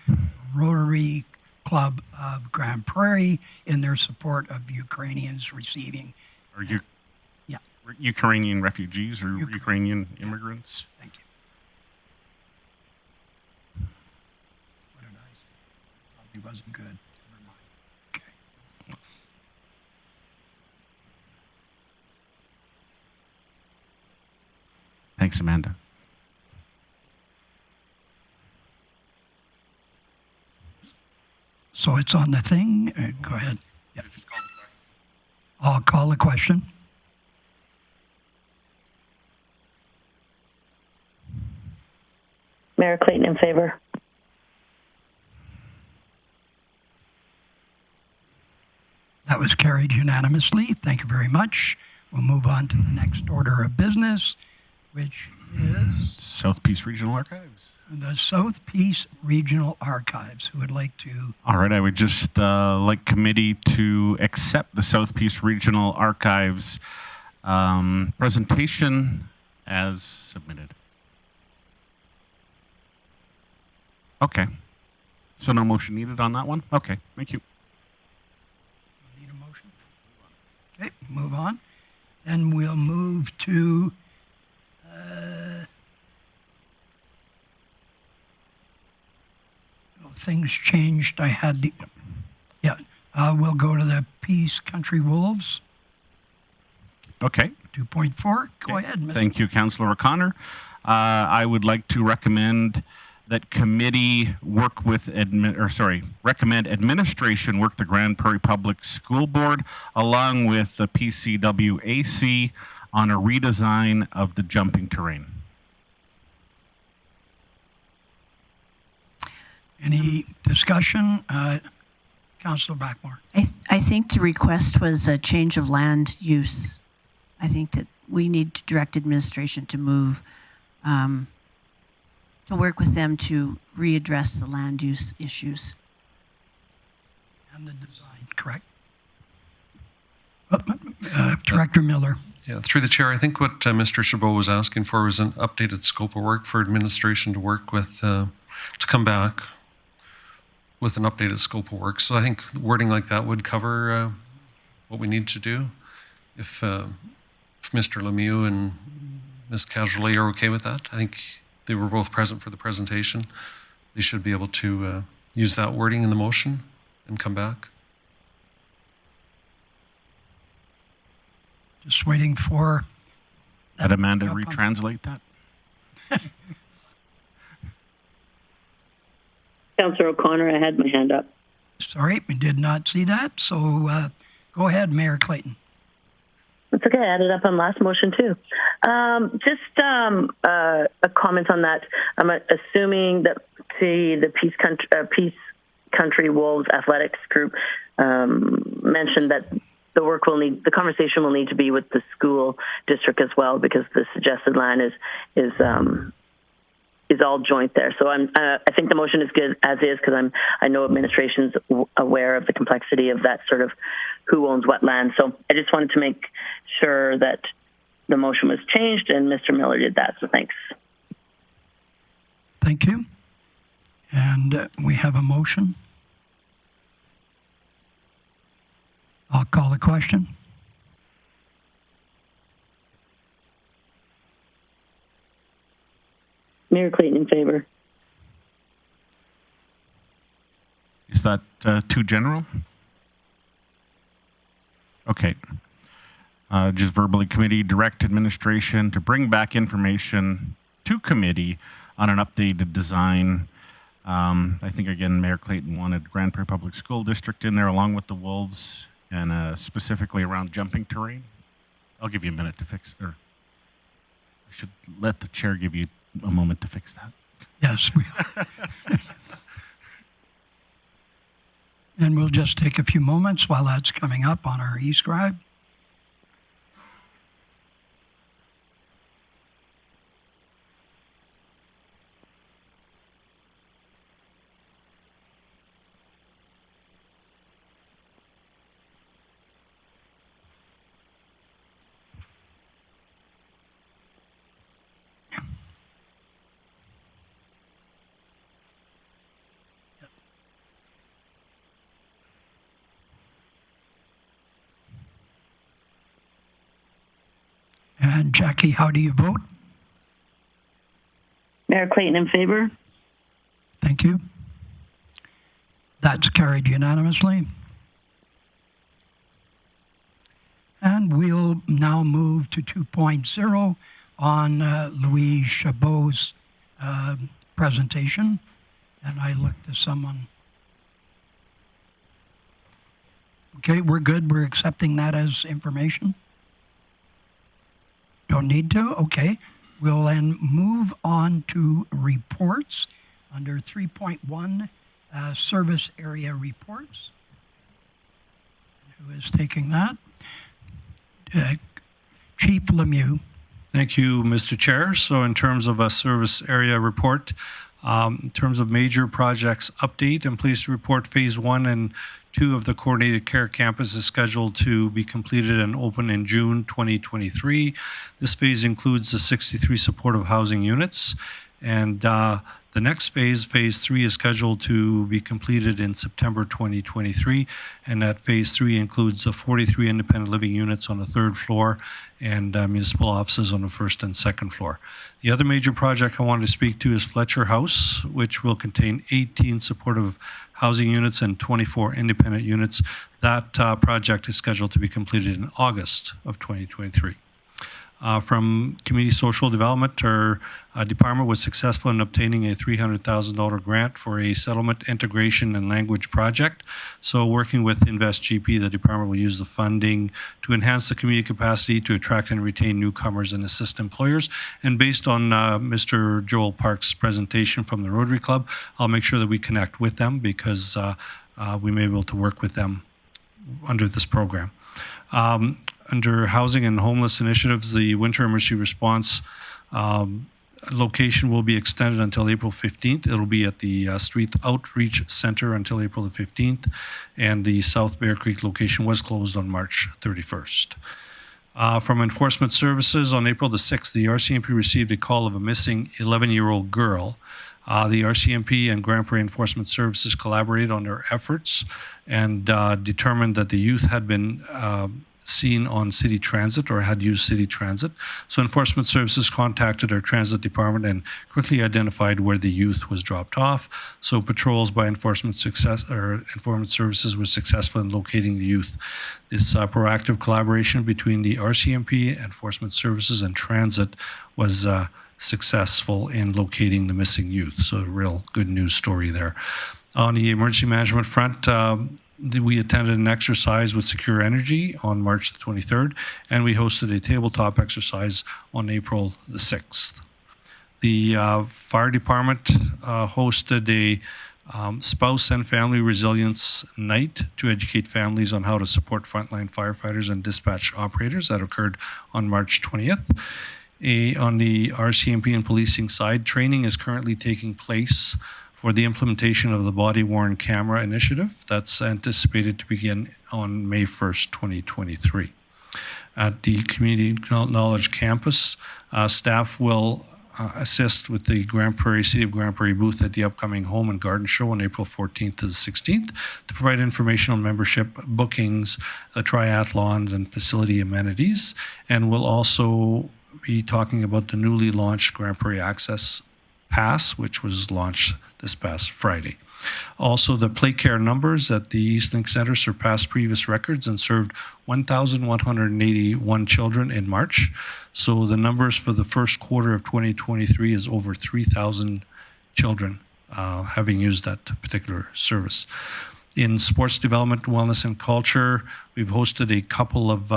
Rotary Club of Grande Prairie in their support of Ukrainians receiving. Or Yeah. Ukrainian refugees or Ukrainian immigrants? Thank you. What did I say? Probably wasn't good. Never mind. Okay. Thanks, Amanda. So it's on the thing. Go ahead. Yeah. I'll call the question. Mayor Clayton in favor. That was carried unanimously. Thank you very much. We'll move on to the next order of business, which is South Peace Regional Archives. the South Peace Regional Archives. Who would like to? All right, I would just like committee to accept the South Peace Regional Archives presentation as submitted. Okay. So no motion needed on that one? Okay, thank you. Need a motion? Okay, move on. Then we'll move to things changed. I had the, we'll go to the Peace Country Wolves. Okay. 2.4. Go ahead, Mr. Thank you, Councillor O'Connor. I would like to recommend that committee work with, recommend administration work the Grande Prairie Public School Board along with the PCWAC on a redesign of the jumping terrain. Any discussion? Councillor Blackmore. I think the request was a change of land use. I think that we need to direct administration to move, to work with them to readdress the land use issues. And the design, correct? Director Miller. Yeah, through the chair, I think what Mr. Chabot was asking for was an updated scope of work for administration to work with, to come back with an updated scope of work. So I think wording like that would cover what we need to do. If Mr. Lemieux and Ms. Casually are okay with that, I think they were both present for the presentation. They should be able to use that wording in the motion and come back. Just waiting for... Had Amanda retranslate that? Councillor O'Connor, I had my hand up. Sorry, we did not see that. So go ahead, Mayor Clayton. That's okay. I added up on last motion too. Just a comment on that. I'm assuming that the Peace Country Wolves Athletics Group mentioned that the conversation will need to be with the school district as well, because the suggested line is all joint there. So I think the motion is good as is, because I know administration's aware of the complexity of that sort of who owns what land. So I just wanted to make sure that the motion was changed, and Mr. Miller did that. So thanks. Thank you. And we have a motion. I'll call the question. Mayor Clayton in favor. Is that too general? Okay. Just verbally, committee direct administration to bring back information to committee on an updated design. I think, again, Mayor Clayton wanted Grande Prairie Public School District in there along with the Wolves, and specifically around jumping terrain. I'll give you a minute to fix, or I should let the chair give you a moment to fix that. Yes. And we'll just take a few moments while that's coming up on our e-scribe. And Jackie, how do you vote? Mayor Clayton in favor. Thank you. That's carried unanimously. And we'll now move to 2.0, on Louis Chabot's presentation, and I looked to someone. Okay, we're good. We're accepting that as information. Don't need to? Okay. We'll then move on to reports under 3.1, service area reports. Who is taking that? Chief Lemieux. Thank you, Mr. Chair. So in terms of a service area report, in terms of major projects update, I'm pleased to report phase 1 and 2 of the Coordinated Care Campus is scheduled to be completed and open in June 2023. This phase includes the 63 supportive housing units, and the next phase, phase 3, is scheduled to be completed in September 2023, and that phase 3 includes the 43 independent living units on the 3rd floor and municipal offices on the 1st and 2nd floor. The other major project I wanted to speak to is Fletcher House, which will contain 18 supportive housing units and 24 independent units. That project is scheduled to be completed in August of 2023. From Community Social Development, our department was successful in obtaining a $300,000 grant for a settlement integration and language project. So working with Invest GP, the department will use the funding to enhance the community capacity to attract and retain newcomers and assist employers. And based on Mr. Joel Park's presentation from the Rotary Club, I'll make sure that we connect with them because we may be able to work with them under this program. Under Housing and Homeless Initiatives, the Winter Emergency Response location will be extended until April 15th. It'll be at the Street Outreach Center until April the 15th, and the South Bear Creek location was closed on March 31st. From Enforcement Services, on April the 6th, the RCMP received a call of a missing 11-year-old girl. The RCMP and Grande Prairie Enforcement Services collaborated on their efforts and determined that the youth had been seen on city transit or had used city transit. So Enforcement Services contacted our transit department and quickly identified where the youth was dropped off. So patrols by Enforcement Services were successful in locating the youth. This proactive collaboration between the RCMP, Enforcement Services, and transit was successful in locating the missing youth. So a real good news story there. On the emergency management front, we attended an exercise with Secure Energy on March the 23rd, and we hosted a tabletop exercise on April the 6th. The fire department hosted a spouse and family resilience night to educate families on how to support frontline firefighters and dispatch operators. That occurred on March 20th. On the RCMP and policing side, training is currently taking place for the implementation of the body-worn camera initiative. That's anticipated to begin on May 1st, 2023. At the Community Knowledge Campus, staff will assist with the City of Grande Prairie booth at the upcoming Home and Garden Show on April 14th to the 16th to provide information on membership bookings, triathlons, and facility amenities. And we'll also be talking about the newly launched Grande Prairie Access Pass, which was launched this past Friday. Also, the play care numbers at the Eastlink Center surpassed previous records and served 1,181 children in March. So the numbers for the first quarter of 2023 is over 3,000 children having used that particular service. In sports development, wellness, and culture, we've hosted a couple of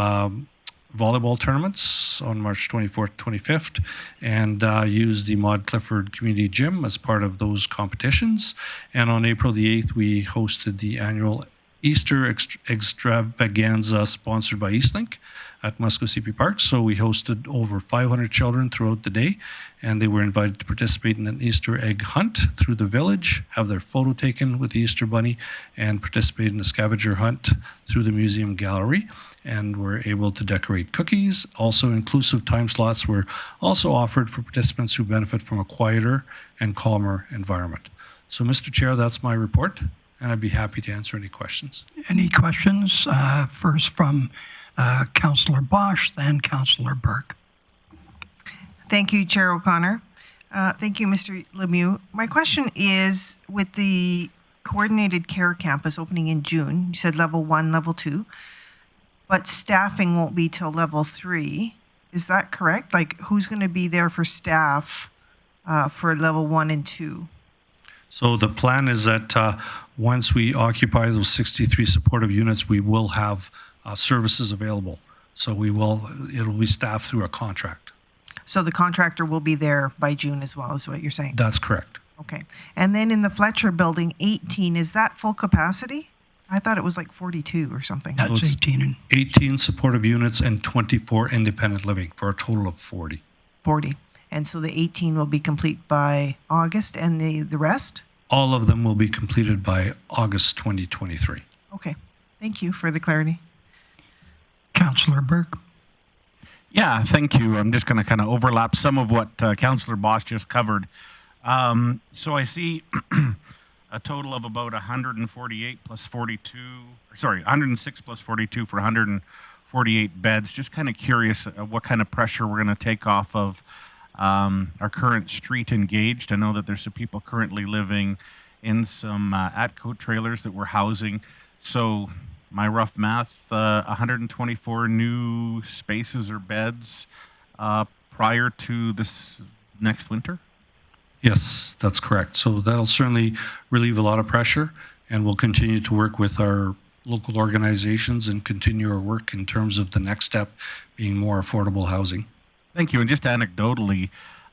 volleyball tournaments on March 24th, 25th, and used the Maud Clifford Community Gym as part of those competitions. And on April the 8th, we hosted the annual Easter extravaganza sponsored by Eastlink at Muscogee Park. So we hosted over 500 children throughout the day, and they were invited to participate in an Easter egg hunt through the village, have their photo taken with the Easter Bunny, and participate in a scavenger hunt through the museum gallery, and were able to decorate cookies. Also, inclusive time slots were also offered for participants who benefit from a quieter and calmer environment. So, Mr. Chair, that's my report, and I'd be happy to answer any questions. Any questions? First from Councillor Bosch, then Councillor Baerg. Thank you, Chair O'Connor. Thank you, Mr. Lemieux. My question is, with the Coordinated Care Campus opening in June, you said level 1, level 2, but staffing won't be till level 3. Is that correct? Like, who's going to be there for staff for level 1 and 2? So the plan is that once we occupy those 63 supportive units, we will have services available. So it'll be staffed through a contract. So the contractor will be there by June as well, is what you're saying? That's correct. Okay. And then in the Fletcher building, 18, is that full capacity? I thought it was like 42 or something. That's 18. 18 supportive units and 24 independent living for a total of 40. 40. And so the 18 will be complete by August, and the rest? All of them will be completed by August 2023. Okay. Thank you for the clarity. Councillor Baerg. Yeah, thank you. I'm just going to kind of overlap some of what Councillor Boss just covered. So I see a total of about 148 plus 42, sorry, 106 plus 42 for 148 beds. Just kind of curious what kind of pressure we're going to take off of our current street engaged. I know that there's some people currently living in some ATCO trailers that we're housing. So my rough math, 124 new spaces or beds prior to this next winter? Yes, that's correct. So that'll certainly relieve a lot of pressure, and we'll continue to work with our local organizations and continue our work in terms of the next step being more affordable housing. Thank you. And just anecdotally,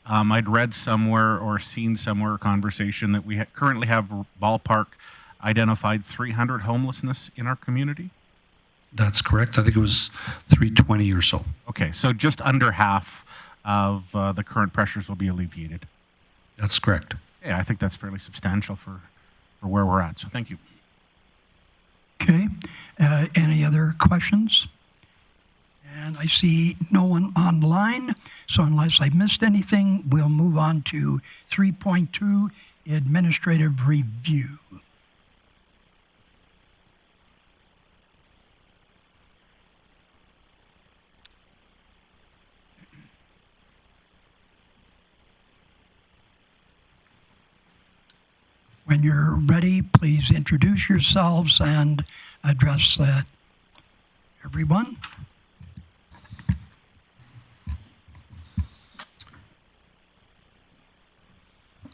I'd read somewhere or seen somewhere a conversation that we currently have ballpark identified 300 homelessness in our community. That's correct. I think it was 320 or so. Okay, so just under half of the current pressures will be alleviated. That's correct. Yeah, I think that's fairly substantial for where we're at. So thank you. Okay. Any other questions? And I see no one online. So unless I missed anything, we'll move on to 3.2, administrative review. When you're ready, please introduce yourselves and address everyone.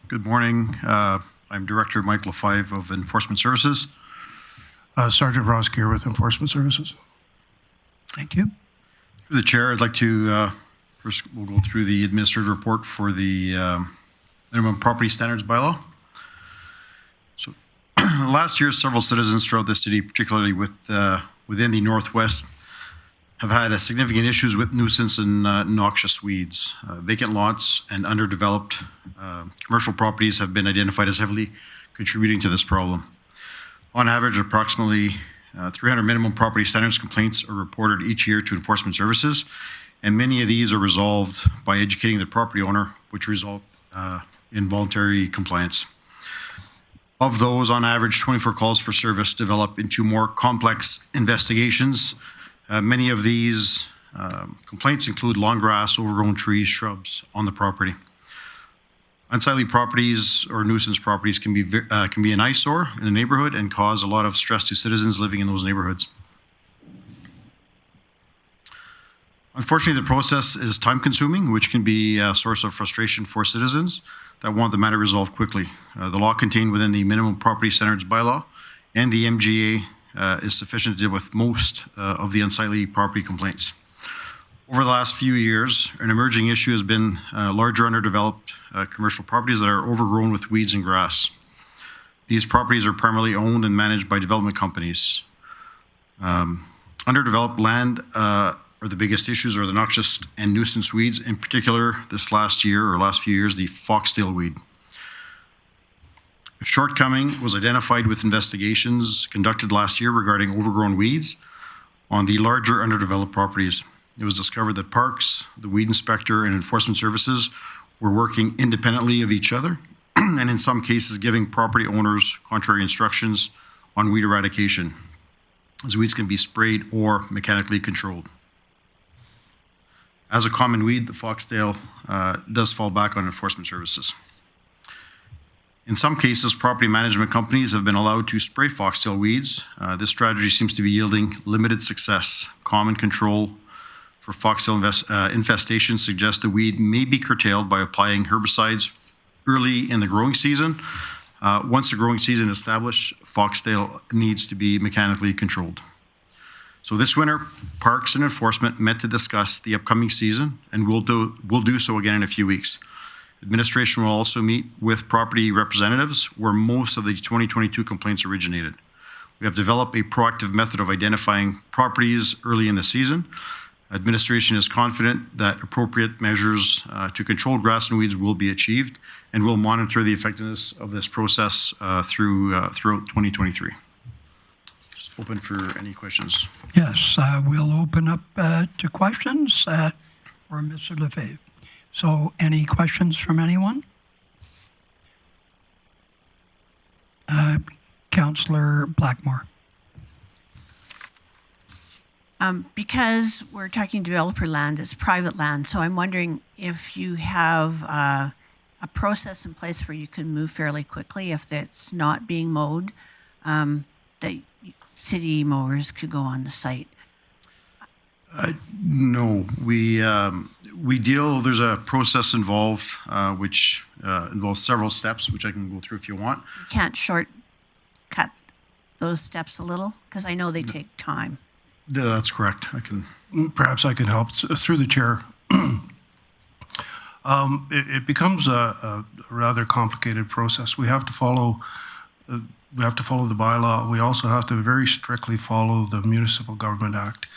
Good morning. I'm Director Mike LaFive of Enforcement Services. Sergeant Ross Gear with Enforcement Services. Thank you. Through the chair, I'd like to first we'll go through the administrative report for the minimum property standards bylaw. So last year, several citizens throughout the city, particularly within the Northwest, have had significant issues with nuisance and noxious weeds. Vacant lots and underdeveloped commercial properties have been identified as heavily contributing to this problem. On average, approximately 300 minimum property standards complaints are reported each year to enforcement services, and many of these are resolved by educating the property owner, which result in voluntary compliance. Of those, on average, 24 calls for service develop into more complex investigations. Many of these complaints include long grass, overgrown trees, shrubs on the property. Unsightly properties or nuisance properties can be an eyesore in the neighborhood and cause a lot of stress to citizens living in those neighborhoods. Unfortunately, the process is time-consuming, which can be a source of frustration for citizens that want the matter resolved quickly. The law contained within the minimum property standards bylaw and the MGA is sufficient to deal with most of the unsightly property complaints. Over the last few years, an emerging issue has been larger underdeveloped commercial properties that are overgrown with weeds and grass. These properties are primarily owned and managed by development companies. Underdeveloped land are the biggest issues are the noxious and nuisance weeds, in particular this last few years, the foxtail weed. A shortcoming was identified with investigations conducted last year regarding overgrown weeds on the larger underdeveloped properties. It was discovered that parks, the weed inspector, and enforcement services were working independently of each other, and in some cases giving property owners contrary instructions on weed eradication, as weeds can be sprayed or mechanically controlled. As a common weed, the foxtail does fall back on enforcement services. In some cases, property management companies have been allowed to spray foxtail weeds. This strategy seems to be yielding limited success. Common control for foxtail infestation suggests the weed may be curtailed by applying herbicides early in the growing season. Once the growing season is established, foxtail needs to be mechanically controlled. So this winter, Parks and Enforcement met to discuss the upcoming season, and we'll do so again in a few weeks. Administration will also meet with property representatives where most of the 2022 complaints originated. We have developed a proactive method of identifying properties early in the season. Administration is confident that appropriate measures to control grass and weeds will be achieved, and we'll monitor the effectiveness of this process throughout 2023. Just open for any questions. Yes, we'll open up to questions for Mr. Lefebvre. So any questions from anyone? Councillor Blackmore. Because we're talking developer land, it's private land, so I'm wondering if you have a process in place where you can move fairly quickly if it's not being mowed, that city mowers could go on the site. No, we deal, there's a process involved which involves several steps, which I can go through if you want. You can't shortcut those steps a little? Because I know they take time. That's correct. Perhaps I can help through the chair. It becomes a rather complicated process. We have to follow the bylaw. We also have to very strictly follow the Municipal Government Act.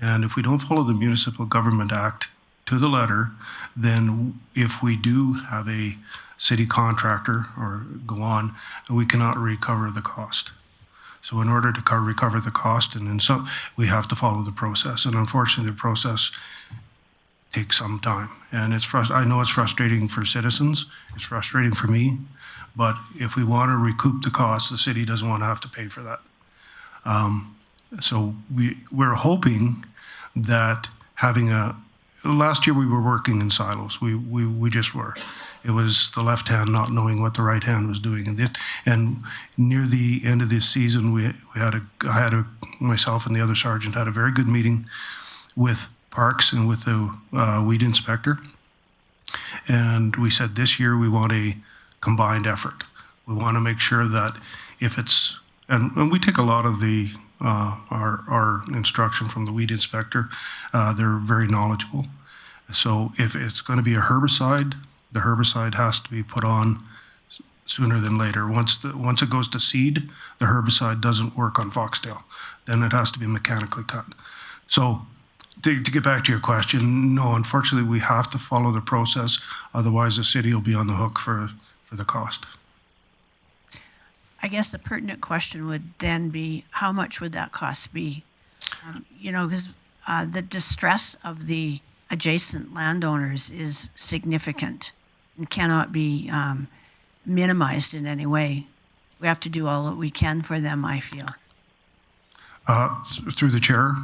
And if we don't follow the Municipal Government Act to the letter, then if we do have a city contractor or go on, we cannot recover the cost. So in order to recover the cost, and so we have to follow the process. And unfortunately, the process takes some time. And I know it's frustrating for citizens. It's frustrating for me. But if we want to recoup the cost, the city doesn't want to have to pay for that. So we're hoping that last year we were working in silos. We just were. It was the left hand not knowing what the right hand was doing. And near the end of this season, myself and the other sergeant had a very good meeting with Parks and with the weed inspector. And we said this year we want a combined effort. We want to make sure that if it's, and we take a lot of the our instruction from the weed inspector. They're very knowledgeable. So if it's going to be a herbicide, the herbicide has to be put on sooner than later. Once it goes to seed, the herbicide doesn't work on foxtail. Then it has to be mechanically cut. So to get back to your question, no, unfortunately, we have to follow the process. Otherwise, the city will be on the hook for the cost. I guess the pertinent question would then be, how much would that cost be? Because the distress of the adjacent landowners is significant and cannot be minimized in any way. We have to do all that we can for them, I feel. Through the chair,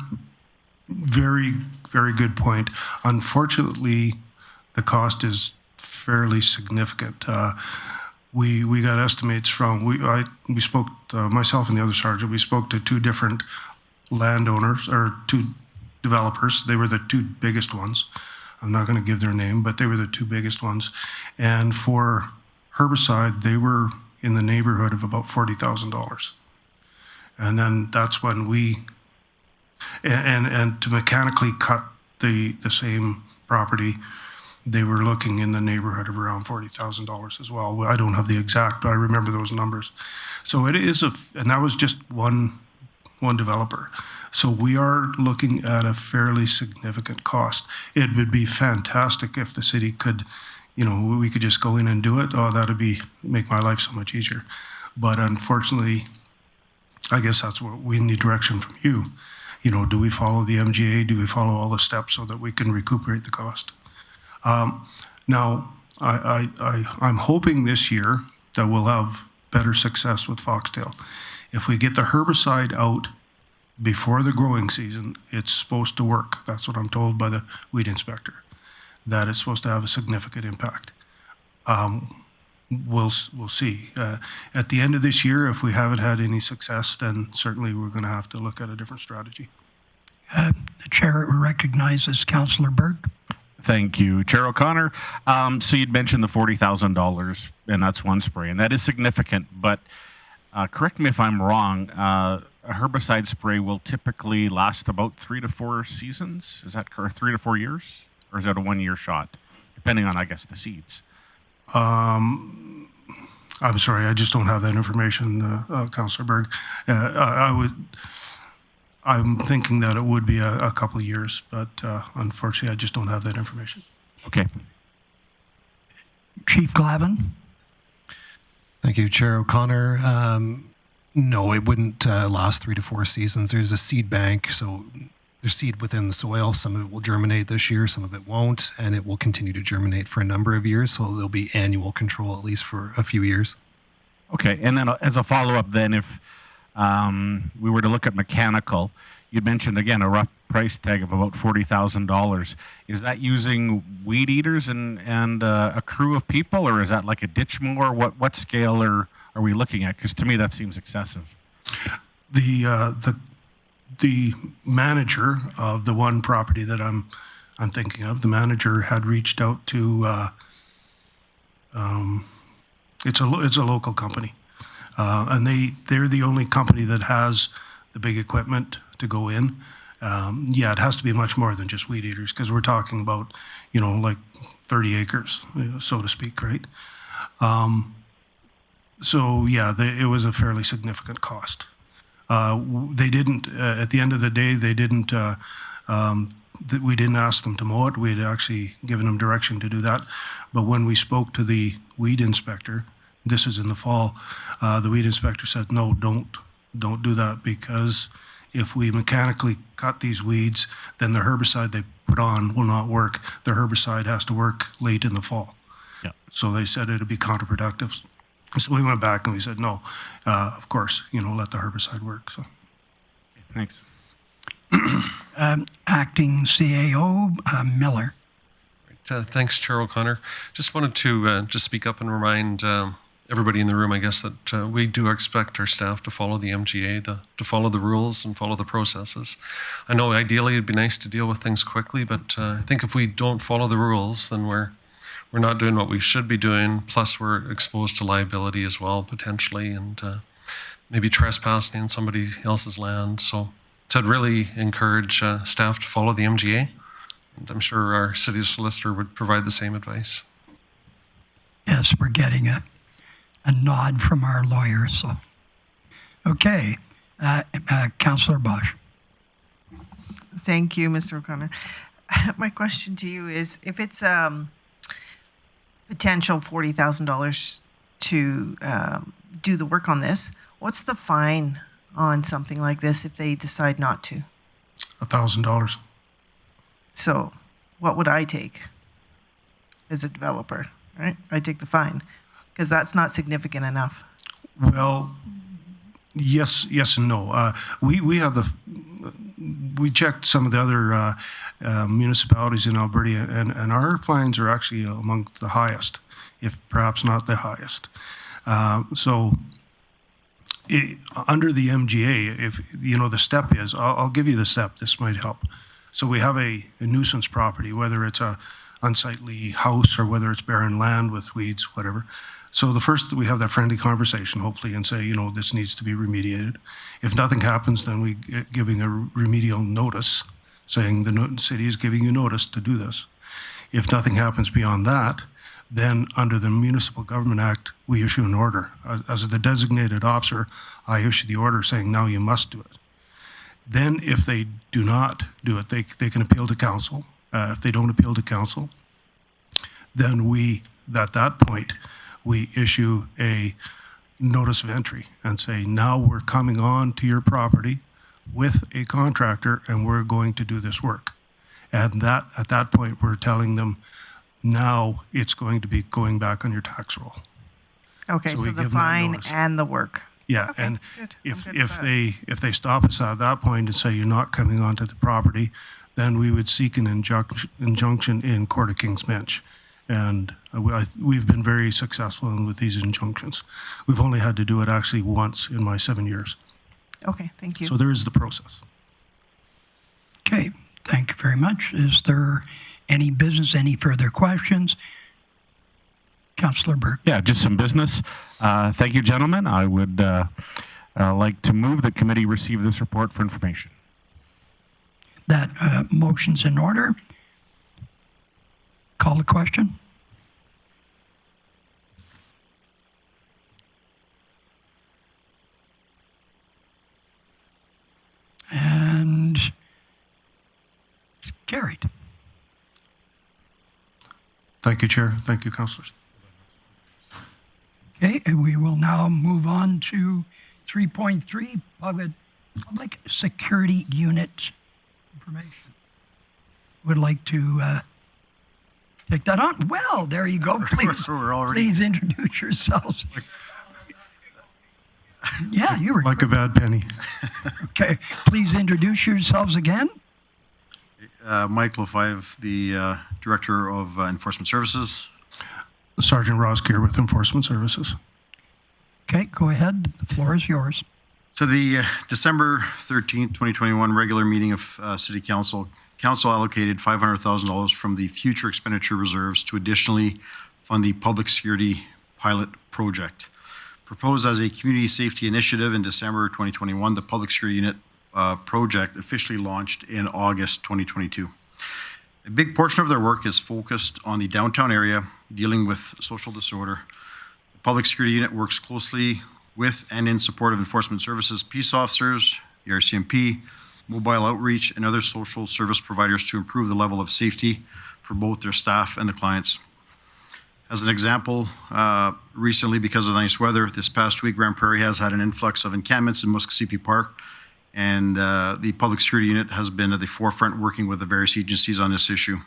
very, very good point. Unfortunately, the cost is fairly significant. We got estimates from, we spoke, myself and the other sergeant, we spoke to two different landowners, or two developers. They were the two biggest ones. I'm not going to give their name, but they were the two biggest ones. And for herbicide, they were in the neighborhood of about $40,000. And then that's when and to mechanically cut the same property, they were looking in the neighborhood of around $40,000 as well. I don't have the exact, but I remember those numbers. So it is and that was just one developer. So we are looking at a fairly significant cost. It would be fantastic if the city could, we could just go in and do it. Oh, that would make my life so much easier. But unfortunately, I guess that's what we need direction from you. Do we follow the MGA? Do we follow all the steps so that we can recuperate the cost? Now, I'm hoping this year that we'll have better success with foxtail. If we get the herbicide out before the growing season, it's supposed to work. That's what I'm told by the weed inspector, that it's supposed to have a significant impact. We'll see. At the end of this year, if we haven't had any success, then certainly we're going to have to look at a different strategy. The chair recognizes Councillor Baerg. Thank you, Chair O'Connor. So you'd mentioned the $40,000, and that's one spray, and that is significant. But correct me if I'm wrong. A herbicide spray will typically last about 3 to 4 seasons. Is that correct? 3 to 4 years, or is that a 1-year shot, depending on, I guess, the seeds? I'm sorry, I just don't have that information, Councillor Baerg. I'm thinking that it would be a couple of years, but unfortunately, I just don't have that information. Okay. Chief Glavin. Thank you, Chair O'Connor. No, it wouldn't last 3 to 4 seasons. There's a seed bank, so there's seed within the soil. Some of it will germinate this year, some of it won't, and it will continue to germinate for a number of years. So there'll be annual control at least for a few years. Okay, and then as a follow-up, then if we were to look at mechanical, you mentioned again a rough price tag of about $40,000. Is that using weed eaters and a crew of people, or is that like a ditch mower? What scale are we looking at? Because to me that seems excessive. The manager of the one property that I'm thinking of, the manager had reached out to. It's a local company, and they're the only company that has the big equipment to go in. Yeah, it has to be much more than just weed eaters, because we're talking about, like 30 acres, so to speak, right? So yeah, it was a fairly significant cost. They didn't, at the end of the day, they didn't, we didn't ask them to mow it. We had actually given them direction to do that. But when we spoke to the weed inspector, this is in the fall, the weed inspector said, no, don't do that, because if we mechanically cut these weeds, then the herbicide they put on will not work. The herbicide has to work late in the fall. Yeah. So they said it'd be counterproductive. So we went back and we said, no, of course, let the herbicide work. So, thanks. Acting CAO, Miller. Thanks, Chair O'Connor. Just wanted to just speak up and remind everybody in the room, I guess, that we do expect our staff to follow the MGA, to follow the rules and follow the processes. I know ideally it'd be nice to deal with things quickly, but I think if we don't follow the rules, then we're not doing what we should be doing, plus we're exposed to liability as well, potentially, and maybe trespassing on somebody else's land. So I'd really encourage staff to follow the MGA, and I'm sure our city solicitor would provide the same advice. Yes, we're getting a nod from our lawyer. So, okay, Councillor Bosch. Thank you, Mr. O'Connor. My question to you is, if it's potential $40,000 to do the work on this, what's the fine on something like this if they decide not to? $1,000. So what would I take as a developer, right? I take the fine, because that's not significant enough. Well, yes and no. We checked some of the other municipalities in Alberta, and our fines are actually among the highest, if perhaps not the highest. Under the MGA, if the step is, I'll give you the step. This might help. So we have a nuisance property, whether it's a unsightly house or whether it's barren land with weeds, whatever. So the first, we have that friendly conversation, hopefully, and say, this needs to be remediated. If nothing happens, then we giving a remedial notice, saying the city is giving you notice to do this. If nothing happens beyond that, then under the Municipal Government Act, we issue an order. As the designated officer, I issue the order saying, now you must do it. Then if they do not do it, they can appeal to council. If they don't appeal to council, then at that point, we issue a notice of entry and say, now we're coming on to your property with a contractor and we're going to do this work. And at that point, we're telling them, now it's going to be going back on your tax roll. Okay, so the fine and the work. Yeah, okay, and good. if they stop us at that point and say you're not coming onto the property, then we would seek an injunction in Court of King's Bench. And we've been very successful with these injunctions. We've only had to do it actually once in my 7 years. Okay, thank you. So there is the process. Okay, Thank you very much. Is there any business, any further questions? Councillor Baerg. Yeah, just some business. Thank you, gentlemen. I would like to move that committee receive this report for information. That motion's in order. Call the question. And it's carried. Thank you, Chair. Thank you, councillors. Okay, and we will now move on to 3.3, public security unit information. Would like to take that on? Well, there you go. Please, please introduce yourselves. Yeah, you were like a bad penny. Okay, please introduce yourselves again. Mike Lefebvre, the Director of Enforcement Services. Sergeant Roskier with Enforcement Services. Okay, go ahead. The floor is yours. So the December 13th, 2021 regular meeting of City Council, Council allocated $500,000 from the future expenditure reserves to additionally fund the public security pilot project. Proposed as a community safety initiative in December 2021, the public security unit project officially launched in August 2022. A big portion of their work is focused on the downtown area, dealing with social disorder. The public security unit works closely with and in support of enforcement services, peace officers, the RCMP, mobile outreach, and other social service providers to improve the level of safety for both their staff and the clients. As an example, recently, because of the nice weather, this past week, Grande Prairie has had an influx of encampments in Muskosipi Park, and the public security unit has been at the forefront working with the various agencies on this issue.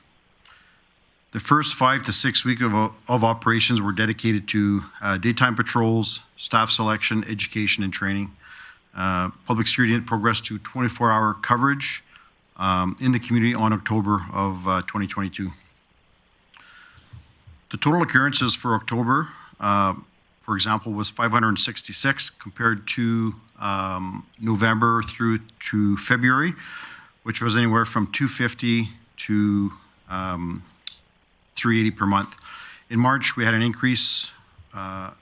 The first 5 to 6 weeks of operations were dedicated to daytime patrols, staff selection, education, and training. Public security unit progressed to 24-hour coverage in the community on October of 2022. The total occurrences for October, for example, was 566 compared to November through to February, which was anywhere from 250 to 380 per month. In March, we had an increase at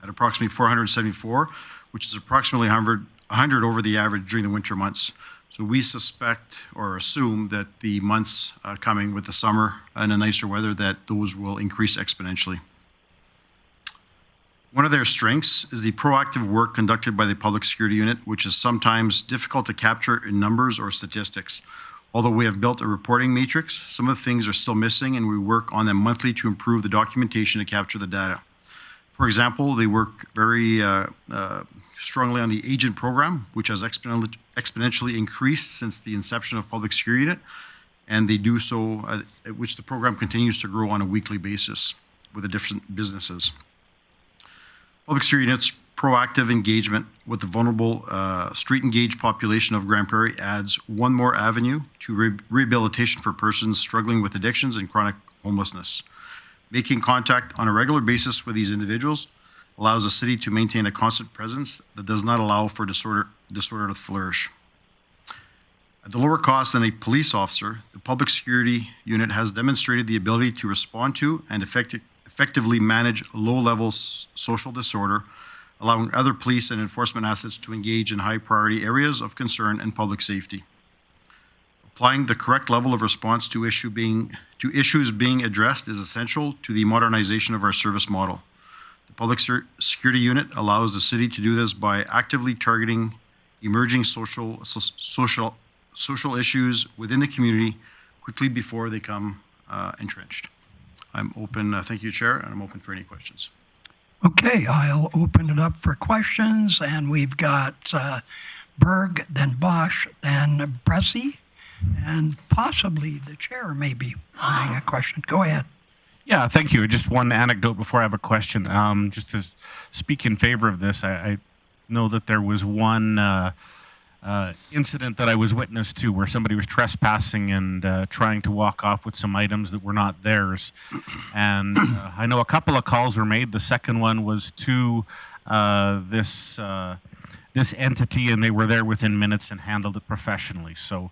approximately 474, which is approximately 100 over the average during the winter months. So we suspect or assume that the months coming with the summer and the nicer weather, that those will increase exponentially. One of their strengths is the proactive work conducted by the public security unit, which is sometimes difficult to capture in numbers or statistics. Although we have built a reporting matrix, some of the things are still missing, and we work on them monthly to improve the documentation to capture the data. For example, they work very strongly on the agent program, which has exponentially increased since the inception of public security unit, and they do so, which the program continues to grow on a weekly basis with the different businesses. Public security unit's proactive engagement with the vulnerable street engaged population of Grande Prairie adds one more avenue to rehabilitation for persons struggling with addictions and chronic homelessness. Making contact on a regular basis with these individuals allows the city to maintain a constant presence that does not allow for disorder to flourish. At the lower cost than a police officer, the public security unit has demonstrated the ability to respond to and effectively manage low-level social disorder, allowing other police and enforcement assets to engage in high-priority areas of concern and public safety. Applying the correct level of response to issues being addressed is essential to the modernization of our service model. The public security unit allows the city to do this by actively targeting emerging social issues within the community quickly before they come entrenched. I'm open, thank you, Chair, and I'm open for any questions. Okay, I'll open it up for questions, and we've got Baerg, then Bosch, then Bressie, and possibly the chair may be having a question. Go ahead. Yeah, thank you. Just one anecdote before I have a question. Just to speak in favor of this, I know that there was one incident that I was witness to where somebody was trespassing and trying to walk off with some items that were not theirs. And I know a couple of calls were made. The second one was to this entity, and they were there within minutes and handled it professionally. So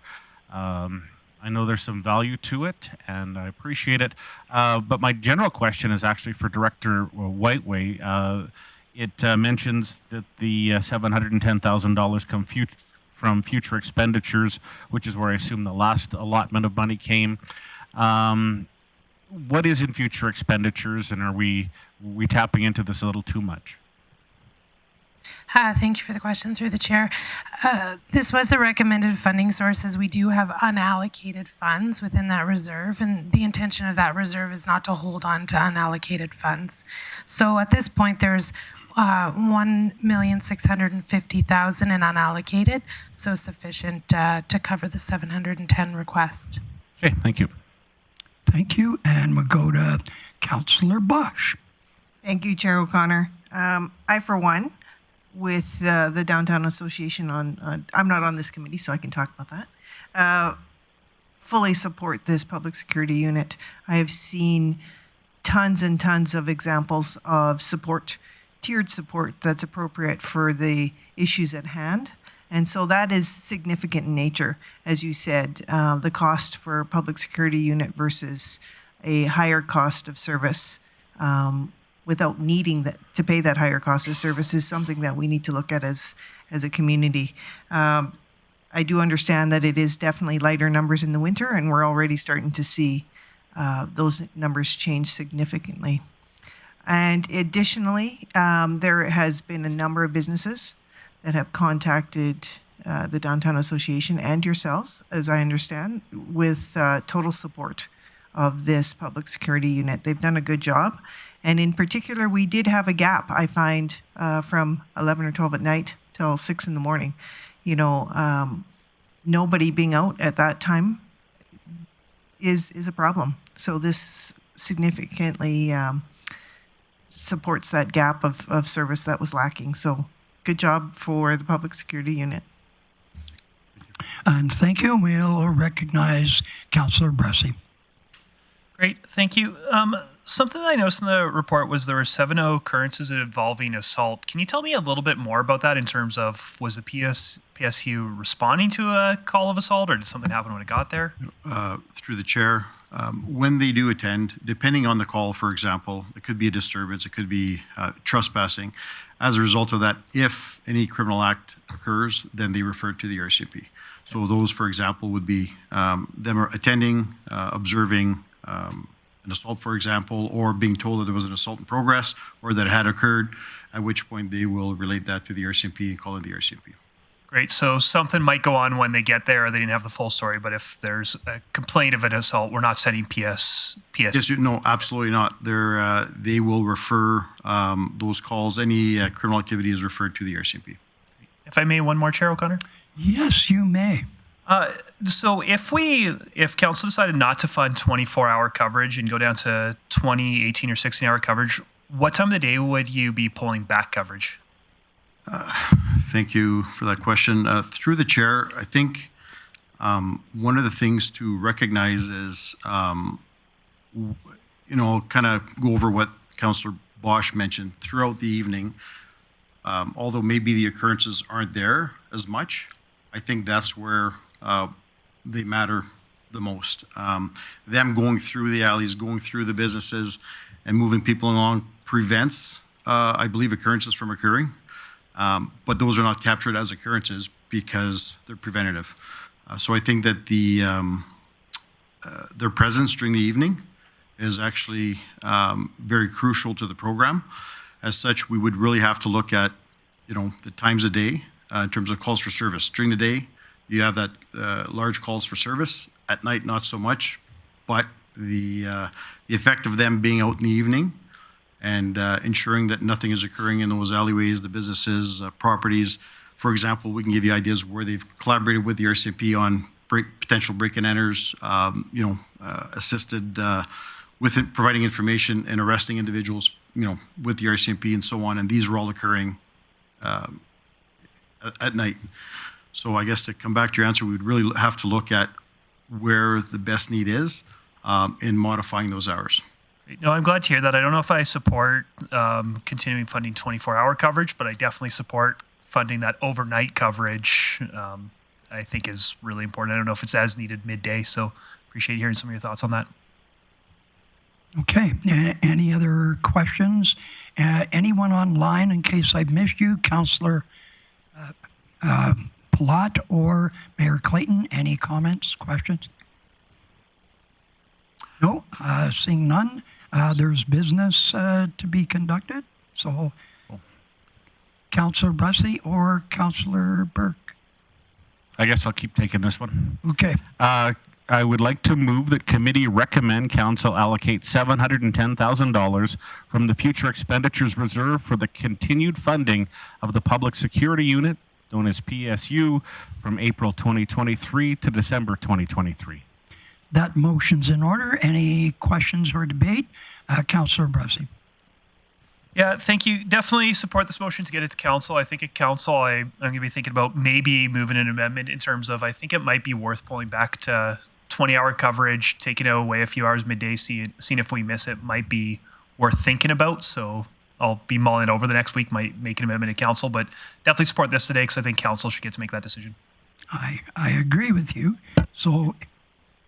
I know there's some value to it, and I appreciate it. But my general question is actually for Director Whiteway. It mentions that the $710,000 come from future expenditures, which is where I assume the last allotment of money came. What is in future expenditures, and are we tapping into this a little too much? Thank you for the question through the chair. This was the recommended funding sources. We do have unallocated funds within that reserve, and the intention of that reserve is not to hold on to unallocated funds. So at this point, there's $1,650,000 in unallocated, so sufficient to cover the 710 request. Okay, thank you. Thank you, and we'll go to Councillor Bosch. Thank you, Chair O'Connor. I, for one, with the Downtown Association I'm not on this committee, so I can talk about that, fully support this public security unit. I have seen tons and tons of examples of support, tiered support that's appropriate for the issues at hand. And so that is significant in nature, as you said, the cost for public security unit versus a higher cost of service without needing to pay that higher cost of service is something that we need to look at as a community. I do understand that it is definitely lighter numbers in the winter, and we're already starting to see those numbers change significantly. And additionally, there has been a number of businesses that have contacted the Downtown Association and yourselves, as I understand, with total support of this public security unit. They've done a good job. And in particular, we did have a gap, I find, from 11 or 12 at night till 6 in the morning. You know, nobody being out at that time is a problem. So this significantly supports that gap of service that was lacking. So good job for the public security unit. And thank you. We'll recognize Councillor Bressy. Great, thank you. Something that I noticed in the report was there were 7 occurrences involving assault. Can you tell me a little bit more about that in terms of, was the PSU responding to a call of assault, or did something happen when it got there? Through the chair, when they do attend, depending on the call, for example, it could be a disturbance, it could be trespassing. As a result of that, if any criminal act occurs, then they refer to the RCMP. So those, for example, would be them attending, observing an assault, for example, or being told that there was an assault in progress or that it had occurred, at which point they will relate that to the RCMP and call in the RCMP. Great. So something might go on when they get there, or they didn't have the full story. But if there's a complaint of an assault, we're not sending PS. Yes, no, absolutely not. They will refer those calls. Any criminal activity is referred to the RCMP. If I may, one more, Chair O'Connor. Yes, you may. So if council decided not to fund 24-hour coverage and go down to 20, 18, or 16-hour coverage, what time of the day would you be pulling back coverage? Thank you for that question. Through the chair, I think one of the things to recognize is, kind of go over what Councillor Bosch mentioned throughout the evening. Although maybe the occurrences aren't there as much, I think that's where they matter the most. Them going through the alleys, going through the businesses, and moving people along prevents, I believe, occurrences from occurring. But those are not captured as occurrences because they're preventative. So I think that their presence during the evening is actually very crucial to the program. As such, we would really have to look at, the times of day in terms of calls for service. During the day, you have that large calls for service. At night, not so much. But the effect of them being out in the evening and ensuring that nothing is occurring in those alleyways, the businesses, properties. For example, we can give you ideas where they've collaborated with the RCMP on potential break-and-enters, assisted with providing information and arresting individuals, with the RCMP and so on. And these are all occurring at night. So I guess to come back to your answer, we'd really have to look at where the best need is in modifying those hours. No, I'm glad to hear that. I don't know if I support continuing funding 24-hour coverage, but I definitely support funding that overnight coverage I think is really important. I don't know if it's as needed midday, so appreciate hearing some of your thoughts on that. Okay. Any other questions? Anyone online, in case I've missed you? Councillor Palat or Mayor Clayton, any comments, questions? No, seeing none. There's business to be conducted. So, Councillor Bressy or Councillor Baerg? I guess I'll keep taking this one. Okay. I would like to move that committee recommend council allocate $710,000 from the future expenditures reserve for the continued funding of the public security unit, known as PSU, from April 2023 to December 2023. That motion's in order. Any questions or debate? Councillor Bressy. Yeah, thank you. Definitely support this motion to get it to council. I think at council, I'm going to be thinking about maybe moving an amendment in terms of, I think it might be worth pulling back to 20-hour coverage, taking it away a few hours midday, seeing if we miss it might be worth thinking about. So I'll be mulling it over the next week, might make an amendment at council, but definitely support this today because I think council should get to make that decision. I agree with you. So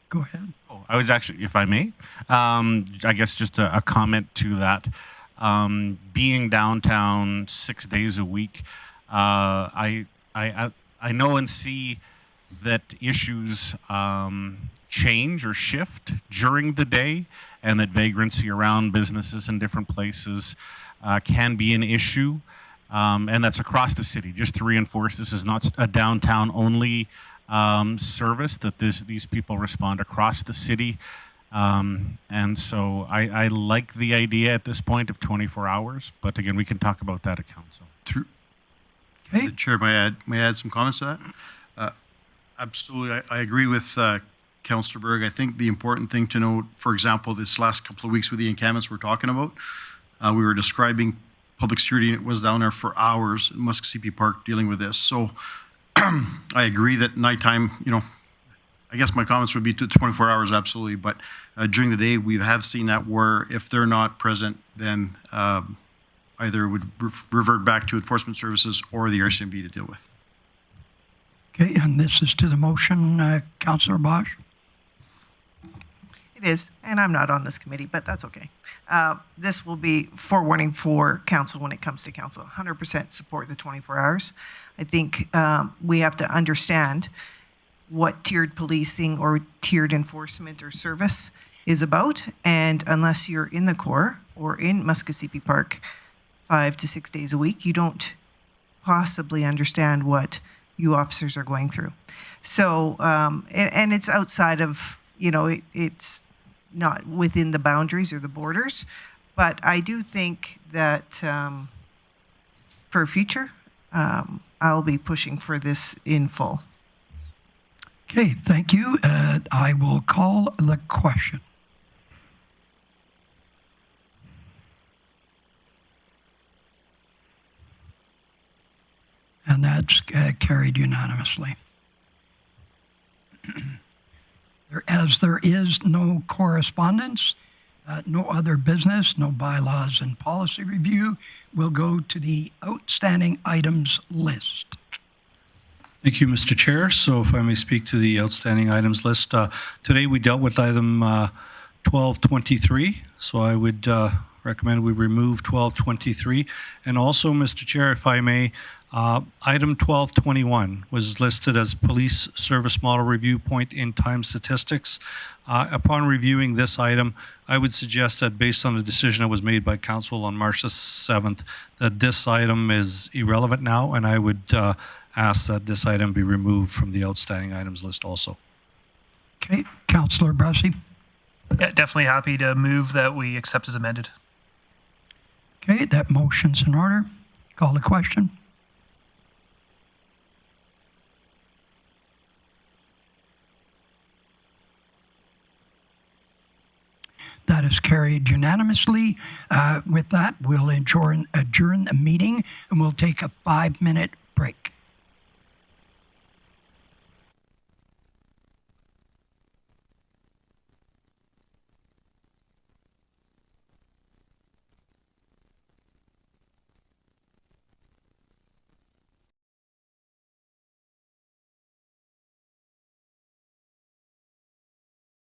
go ahead. Oh, I was actually, if I may, I guess just a comment to that. Being downtown 6 days a week, I know and see that issues change or shift during the day, and that vagrancy around businesses in different places can be an issue, and that's across the city. Just to reinforce, this is not a downtown only service, that these people respond across the city. And so I like the idea at this point of 24 hours, but again, we can talk about that at council. Okay. Chair, may I add some comments to that? Absolutely. I agree with Councillor Baerg. I think the important thing to note, for example, this last couple of weeks with the encampments we're talking about, we were describing public security unit was down there for hours in Muskogee Park dealing with this. So I agree that nighttime, I guess my comments would be to 24 hours, absolutely. But during the day, we have seen that where if they're not present, then either would revert back to enforcement services or the RCMP to deal with. Okay, and this is to the motion, Councillor Bosch. It is, and I'm not on this committee, but that's okay. This will be forewarning for council when it comes to council. 100% support the 24 hours. I think we have to understand what tiered policing or tiered enforcement or service is about, and unless you're in the Corps or in Muskogee Park 5 to 6 days a week, you don't possibly understand what you officers are going through. So, and it's outside of, it's not within the boundaries or the borders, but I do think that for future, I'll be pushing for this in full. Okay, thank you. I will call the question. And that's carried unanimously. As there is no correspondence, no other business, no bylaws and policy review, we'll go to the outstanding items list. Thank you, Mr. Chair. So if I may speak to the outstanding items list, today we dealt with item 1223. So I would recommend we remove 1223. And also, Mr. Chair, if I may, item 1221 was listed as police service model review point in time statistics. Upon reviewing this item, I would suggest that based on the decision that was made by council on March the 7th, that this item is irrelevant now, and I would ask that this item be removed from the outstanding items list also. Okay, Councillor Bressy. Yeah, definitely happy to move that we accept as amended. Okay, that motion's in order. Call the question. That is carried unanimously. With that, we'll adjourn the meeting and we'll take a 5-minute break.